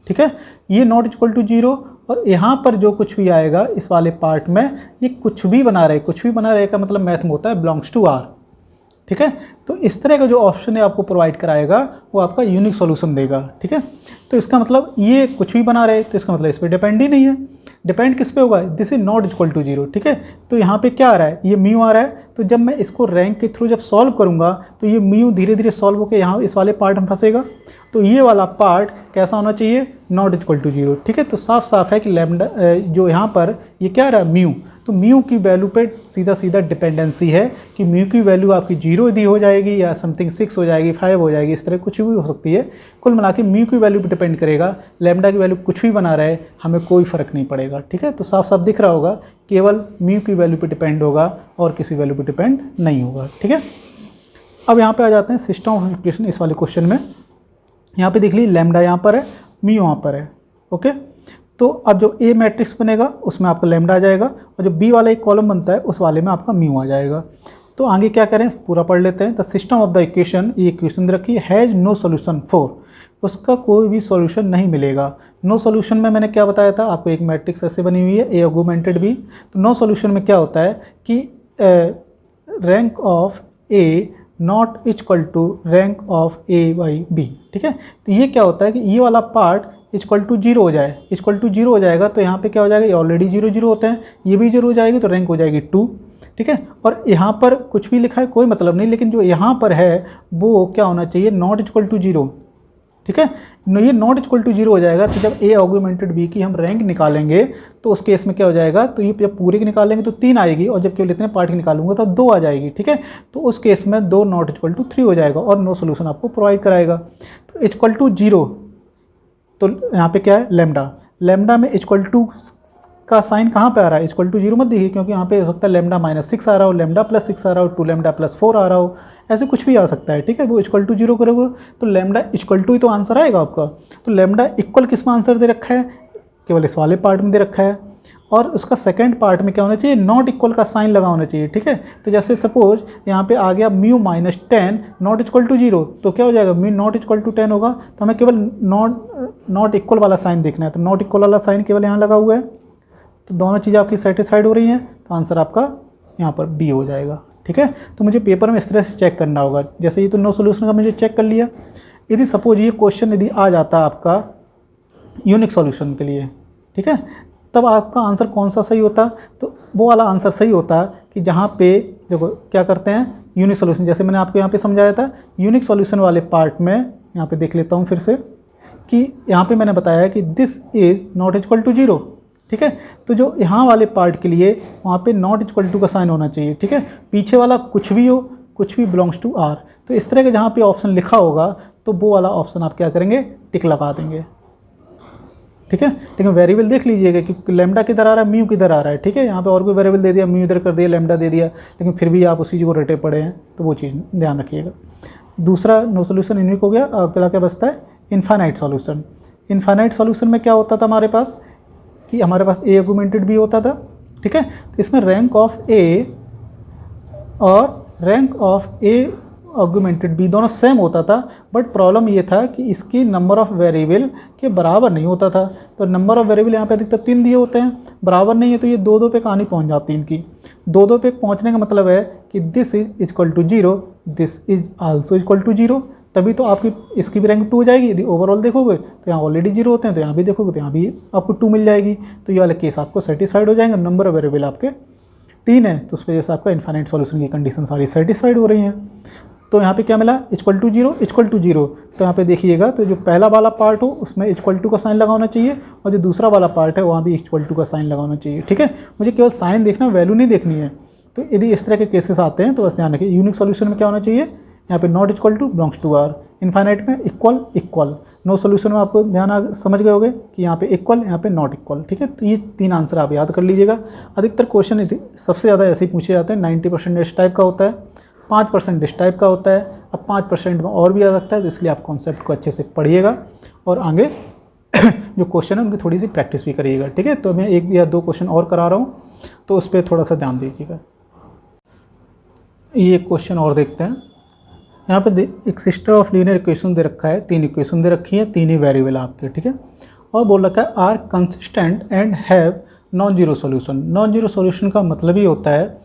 ठीक है, ये नॉट इक्वल टू 0 और यहाँ पर जो कुछ भी आएगा इस वाले पार्ट में ये कुछ भी बना रहे, कुछ भी बना रहे का मतलब मैथ में होता है बिलोंग्स टू आर। ठीक है, तो इस तरह का जो ऑप्शन है आपको प्रोवाइड कराएगा वो आपका यूनिक सॉल्यूशन देगा। ठीक है, तो इसका मतलब ये कुछ भी बना रहे तो इसका मतलब इस पर डिपेंड ही नहीं है। डिपेंड किस पे होगा, this is not equal to 0। ठीक है, तो यहाँ पे क्या आ रहा है, ये म्यू आ रहा है, तो जब मैं इसको रैंक के थ्रू जब सॉल्व करूँगा तो ये म्यू धीरे धीरे सॉल्व होकर यहाँ इस वाले पार्ट में फंसेगा। तो ये वाला पार्ट कैसा होना चाहिए, नॉट इक्वल टू 0। ठीक है, तो साफ साफ है कि लैम्डा जो यहाँ पर ये क्या रहा है म्यू, तो म्यू की वैल्यू पे सीधा सीधा डिपेंडेंसी है कि म्यू की वैल्यू आपकी 0 यदि हो जाएगी या समथिंग 6 हो जाएगी, 5 हो जाएगी, इस तरह कुछ भी हो सकती है। कुल मिला के म्यू की वैल्यू पे डिपेंड करेगा। लैम्डा की वैल्यू कुछ भी बना रहे हमें कोई फ़र्क नहीं पड़ेगा। ठीक है, तो साफ साफ दिख रहा होगा केवल म्यू की वैल्यू पे डिपेंड होगा और किसी वैल्यू पे डिपेंड नहीं होगा। ठीक है, अब यहाँ पे आ जाते हैं सिस्टम ऑफ इक्वेशन इस वाले क्वेश्चन में। यहाँ पे देख लीजिए लैम्डा यहाँ पर है, म्यू यहाँ पर है। ओके, तो अब जो ए मैट्रिक्स बनेगा उसमें आपका लैम्डा आ जाएगा और जो बी वाला एक कॉलम बनता है उस वाले में आपका म्यू आ जाएगा। तो आगे क्या करें, पूरा पढ़ लेते हैं। The system of the equation, ये इक्वेशन दे रखी है, हैज़ नो सोल्यूशन फॉर, उसका कोई भी सॉल्यूशन नहीं मिलेगा। नो सॉल्यूशन में मैंने क्या बताया था आपको, एक मैट्रिक्स ऐसे बनी हुई है ए ऑगुमेंटेड बी। तो नो सॉल्यूशन में क्या होता है कि rank of A not equal to rank of A by B. ठीक है, तो ये क्या होता है कि ये वाला पार्ट इक्वल टू 0 हो जाए, इक्वल टू 0 हो जाएगा तो यहाँ पे क्या हो जाएगा, ये ऑलरेडी 0 0 होते हैं, ये भी 0 हो जाएगी तो रैंक हो जाएगी 2। ठीक है, और यहाँ पर कुछ भी लिखा है कोई मतलब नहीं, लेकिन जो यहाँ पर है वो क्या होना चाहिए, नॉट इक्वल टू 0। ठीक है, ये नॉट इक्वल टू 0 हो जाएगा तो जब ए ऑगुमेंटेड बी की हम रैंक निकालेंगे तो उस केस में क्या हो जाएगा, तो ये जब पूरे की निकालेंगे तो 3 आएगी और जब केवल इतने पार्ट की निकालूंगा तो 2 आ जाएगी। ठीक है, तो उस केस में 2 नॉट इक्वल टू 3 हो जाएगा और नो सोल्यूशन आपको प्रोवाइड कराएगा। तो इक्वल टू 0, तो यहाँ पे क्या है लैम्डा, लैम्डा में इक्वल टू का साइन कहाँ पे आ रहा है, इक्वल टू 0 मत देखिए, क्योंकि यहाँ पे हो सकता है लैम्डा -6 आ रहा हो, लैम्डा +6 आ रहा हो, 2 लैम्डा +4 आ रहा हो, ऐसे कुछ भी आ सकता है। ठीक है, वो इक्वल टू 0 करोगे तो लैम्डा इक्वल टू ही तो आंसर आएगा आपका। तो लैम्डा इक्वल किस में आंसर दे रखा है, केवल इस वाले पार्ट में दे रखा है, और उसका सेकंड पार्ट में क्या होना चाहिए, नॉट इक्वल का साइन लगा होना चाहिए। ठीक है, तो जैसे सपोज यहाँ पे आ गया म्यू -10 नॉट इक्वल टू 0, तो क्या हो जाएगा, म्यू नॉट इक्वल टू 10 होगा, तो हमें केवल नॉट इक्वल वाला साइन देखना है। तो नॉट इक्वल वाला साइन केवल यहाँ लगा हुआ है, तो दोनों चीज़ें आपकी सेटिस्फाइड हो रही हैं, तो आंसर आपका यहाँ पर बी हो जाएगा। ठीक है, तो मुझे पेपर में इस तरह से चेक करना होगा। जैसे ये तो नो सोल्यूशन का मुझे चेक कर लिया, यदि सपोज ये क्वेश्चन यदि आ जाता आपका यूनिक सॉल्यूशन के लिए, ठीक है, तब आपका आंसर कौन सा सही होता, तो वो वाला आंसर सही होता कि जहाँ पे देखो क्या करते हैं यूनिक सॉल्यूशन, जैसे मैंने आपको यहाँ पे समझाया था यूनिक सॉल्यूशन वाले पार्ट में, यहाँ पे देख लेता हूँ फिर से कि यहाँ पे मैंने बताया कि this is not equal to 0। ठीक है, तो जो यहाँ वाले पार्ट के लिए वहाँ पे नॉट इक्वल टू का साइन होना चाहिए। ठीक है, पीछे वाला कुछ भी हो, कुछ भी बिलोंग्स टू आर, तो इस तरह के जहाँ पे ऑप्शन लिखा होगा तो वो वाला ऑप्शन आप क्या करेंगे, टिक लगा देंगे। ठीक है, लेकिन वेरिएबल देख लीजिएगा कि लैम्डा किधर आ रहा है, म्यू किधर आ रहा है। ठीक है, यहाँ पे और कोई वेरिएबल दे दिया, म्यू इधर कर दिया, लैम्डा दे दिया, लेकिन फिर भी आप उसी चीज़ को रटे पड़े हैं, तो वो चीज़ ध्यान रखिएगा। दूसरा नो सोल्यूशन यूनिक हो गया। अगला क्या बचता है, इनफाइनाइट सॉल्यूशन। इनफाइनाइट सॉल्यूशन में क्या होता था हमारे पास कि हमारे पास ए आर्गुमेंटेड भी होता था। ठीक है, तो इसमें रैंक ऑफ ए और rank of A augmented B दोनों सेम होता था, बट प्रॉब्लम ये था कि इसकी नंबर ऑफ वेरिएबल के बराबर नहीं होता था। तो नंबर ऑफ वेरिएबल यहाँ पे अधिकतर 3 दिए होते हैं, बराबर नहीं है, तो ये 2-2 पे कहानी पहुँच जाती है इनकी। 2-2 पे पहुँचने का मतलब है कि this is equal to 0, this is also equal to 0, तभी तो आपकी इसकी भी रैंक 2 हो जाएगी। यदि ओवरऑल देखोगे तो यहाँ ऑलरेडी 0 होते हैं, तो यहाँ भी देखोगे तो यहाँ भी आपको 2 मिल जाएगी, तो ये वाले केस आपको सेटिस्फाइड हो जाएंगे। नंबर ऑफ वेरिएबल आपके 3 है, तो उस वजह से आपका इनफाइनाइट सॉल्यूशन की कंडीशन सारी सेटिस्फाइड हो रही हैं। तो यहाँ पे क्या मिला, इक्वल टू 0 इक्वल टू 0। तो यहाँ पे देखिएगा, तो जो पहला वाला पार्ट हो उसमें इक्वल टू का साइन लगा होना चाहिए, और जो दूसरा वाला पार्ट है वहाँ भी इक्वल टू का साइन लगा होना चाहिए। ठीक है, मुझे केवल साइन देखना, वैल्यू नहीं देखनी है। तो यदि इस तरह के केसेस आते हैं तो बस ध्यान रखिए, यूनिक सॉल्यूशन में क्या होना चाहिए, यहाँ पे not equal to belongs to R, infinite में इक्वल इक्वल, नो सॉल्यूशन में आपको ध्यान समझ गए होंगे कि यहाँ पे इक्वल, यहाँ पे नॉट इक्वल। ठीक है, तो ये 3 आंसर आप याद कर लीजिएगा। अधिकतर क्वेश्चन सबसे ज़्यादा ऐसे ही पूछे जाते हैं, 90% इस टाइप का होता है, 5% इस टाइप का होता है, अब 5% में और भी आ सकता है, तो इसलिए आप कॉन्सेप्ट को अच्छे से पढ़िएगा और आगे जो क्वेश्चन है उनकी थोड़ी सी प्रैक्टिस भी करिएगा। ठीक है, तो मैं 1 या 2 क्वेश्चन और करा रहा हूँ, तो उस पर थोड़ा सा ध्यान दीजिएगा। ये क्वेश्चन और देखते हैं। यहाँ पे एक सिस्टम ऑफ लीनियर इक्वेशन दे रखा है, 3 इक्वेशन दे रखी है, 3 ही वेरिएबल आपके। ठीक है, और बोल रखा है are consistent and have non zero solution. Non zero solution का मतलब ही होता है,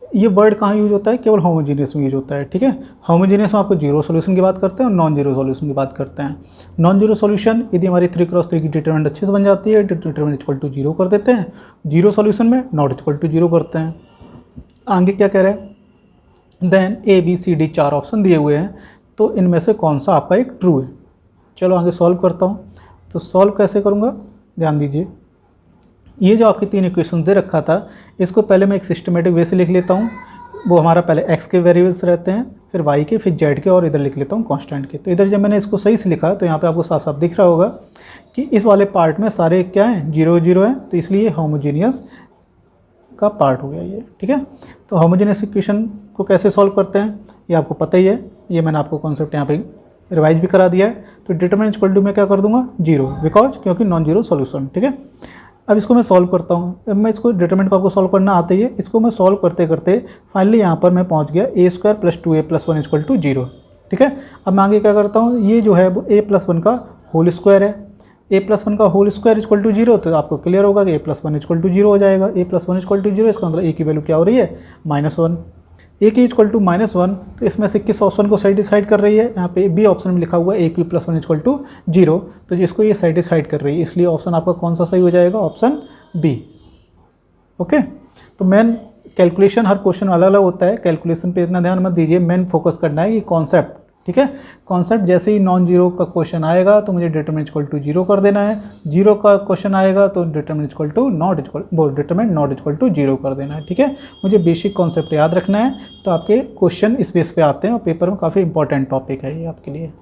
ये वर्ड कहाँ यूज होता है, केवल होमोजीनियस में यूज होता है, ठीक है। होमोजीनियस में आपको जीरो सॉल्यूशन की बात करते हैं और नॉन जीरो सॉल्यूशन की बात करते हैं। नॉन जीरो सॉल्यूशन यदि हमारी 3x3 की डिटरमिनेंट अच्छे से बन जाती है, डिटरमिनेंट इक्वल टू जीरो कर देते हैं। जीरो सॉल्यूशन में नॉट इक्वल टू जीरो करते हैं। आगे क्या कह रहे हैं, then A B C D 4 option दिए हुए हैं, तो इनमें से कौन सा आपका एक ट्रू है। चलो आगे सॉल्व करता हूँ। तो सॉल्व कैसे करूँगा, ध्यान दीजिए। ये जो आपके 3 इक्वेशन दे रखा था, इसको पहले मैं एक सिस्टमेटिक वे से लिख लेता हूँ। वो हमारा पहले x के वेरिएबल्स रहते हैं, फिर y के, फिर z के, और इधर लिख लेता हूँ कांस्टेंट के। तो इधर जब मैंने इसको सही से लिखा तो यहाँ पे आपको साफ साफ दिख रहा होगा कि इस वाले पार्ट में सारे क्या हैं, 0 0 हैं, तो इसलिए होमोजीनियस का पार्ट हो गया ये, ठीक है। तो होमोजीनियस इक्वेशन को कैसे सॉल्व करते हैं ये आपको पता ही है, ये मैंने आपको कॉन्सेप्ट यहाँ पे रिवाइज भी करा दिया है। तो डिटरमिनेंट इक्वल टू मैं क्या कर दूंगा, 0, बिकॉज क्योंकि नॉन जीरो सॉल्यूशन, ठीक है। अब इसको मैं सॉल्व करता हूँ। अब मैं इसको डिटरमिनेंट को आपको सॉल्व करना आता ही है। इसको मैं सॉल्व करते करते फाइनली यहाँ पर मैं पहुँच गया a² + 2a + 1 इक्वल टू 0, ठीक है। अब मैं आगे क्या करता हूँ, ये जो है वो a+1 का होल स्क्वायर है। a+1 का होल स्क्वायर इक्वल टू 0, तो आपको क्लियर होगा कि a+1 इक्वल टू 0 हो जाएगा। a+1 इक्वल टू 0, इसका मतलब a की वैल्यू क्या हो रही है, -1। a की इक्वल टू -1, तो इसमें से किस ऑप्शन को सेटिस्फाइड कर रही है, यहाँ पे बी ऑप्शन में लिखा हुआ है a³ + 1 इक्वल टू 0, तो जिसको ये सेटिस्फाइड कर रही है, इसलिए ऑप्शन आपका कौन सा सही हो जाएगा, ऑप्शन बी। ओके, तो मेन कैलकुलेशन हर क्वेश्चन अलग अलग होता है, कैलकुलेशन पे इतना ध्यान मत दीजिए, मेन फोकस करना है कि कॉन्सेप्ट, ठीक है। कॉन्सेप्ट जैसे ही नॉन जीरो का क्वेश्चन आएगा तो मुझे डिटरमिनेंट इक्वल टू 0 कर देना है, 0 का क्वेश्चन आएगा तो determinant equal to not equal to 0 कर देना है, ठीक है। मुझे बेसिक कॉन्सेप्ट याद रखना है, तो आपके क्वेश्चन इस बेस पे आते हैं और पेपर में काफ़ी इंपॉर्टेंट टॉपिक है ये आपके लिए।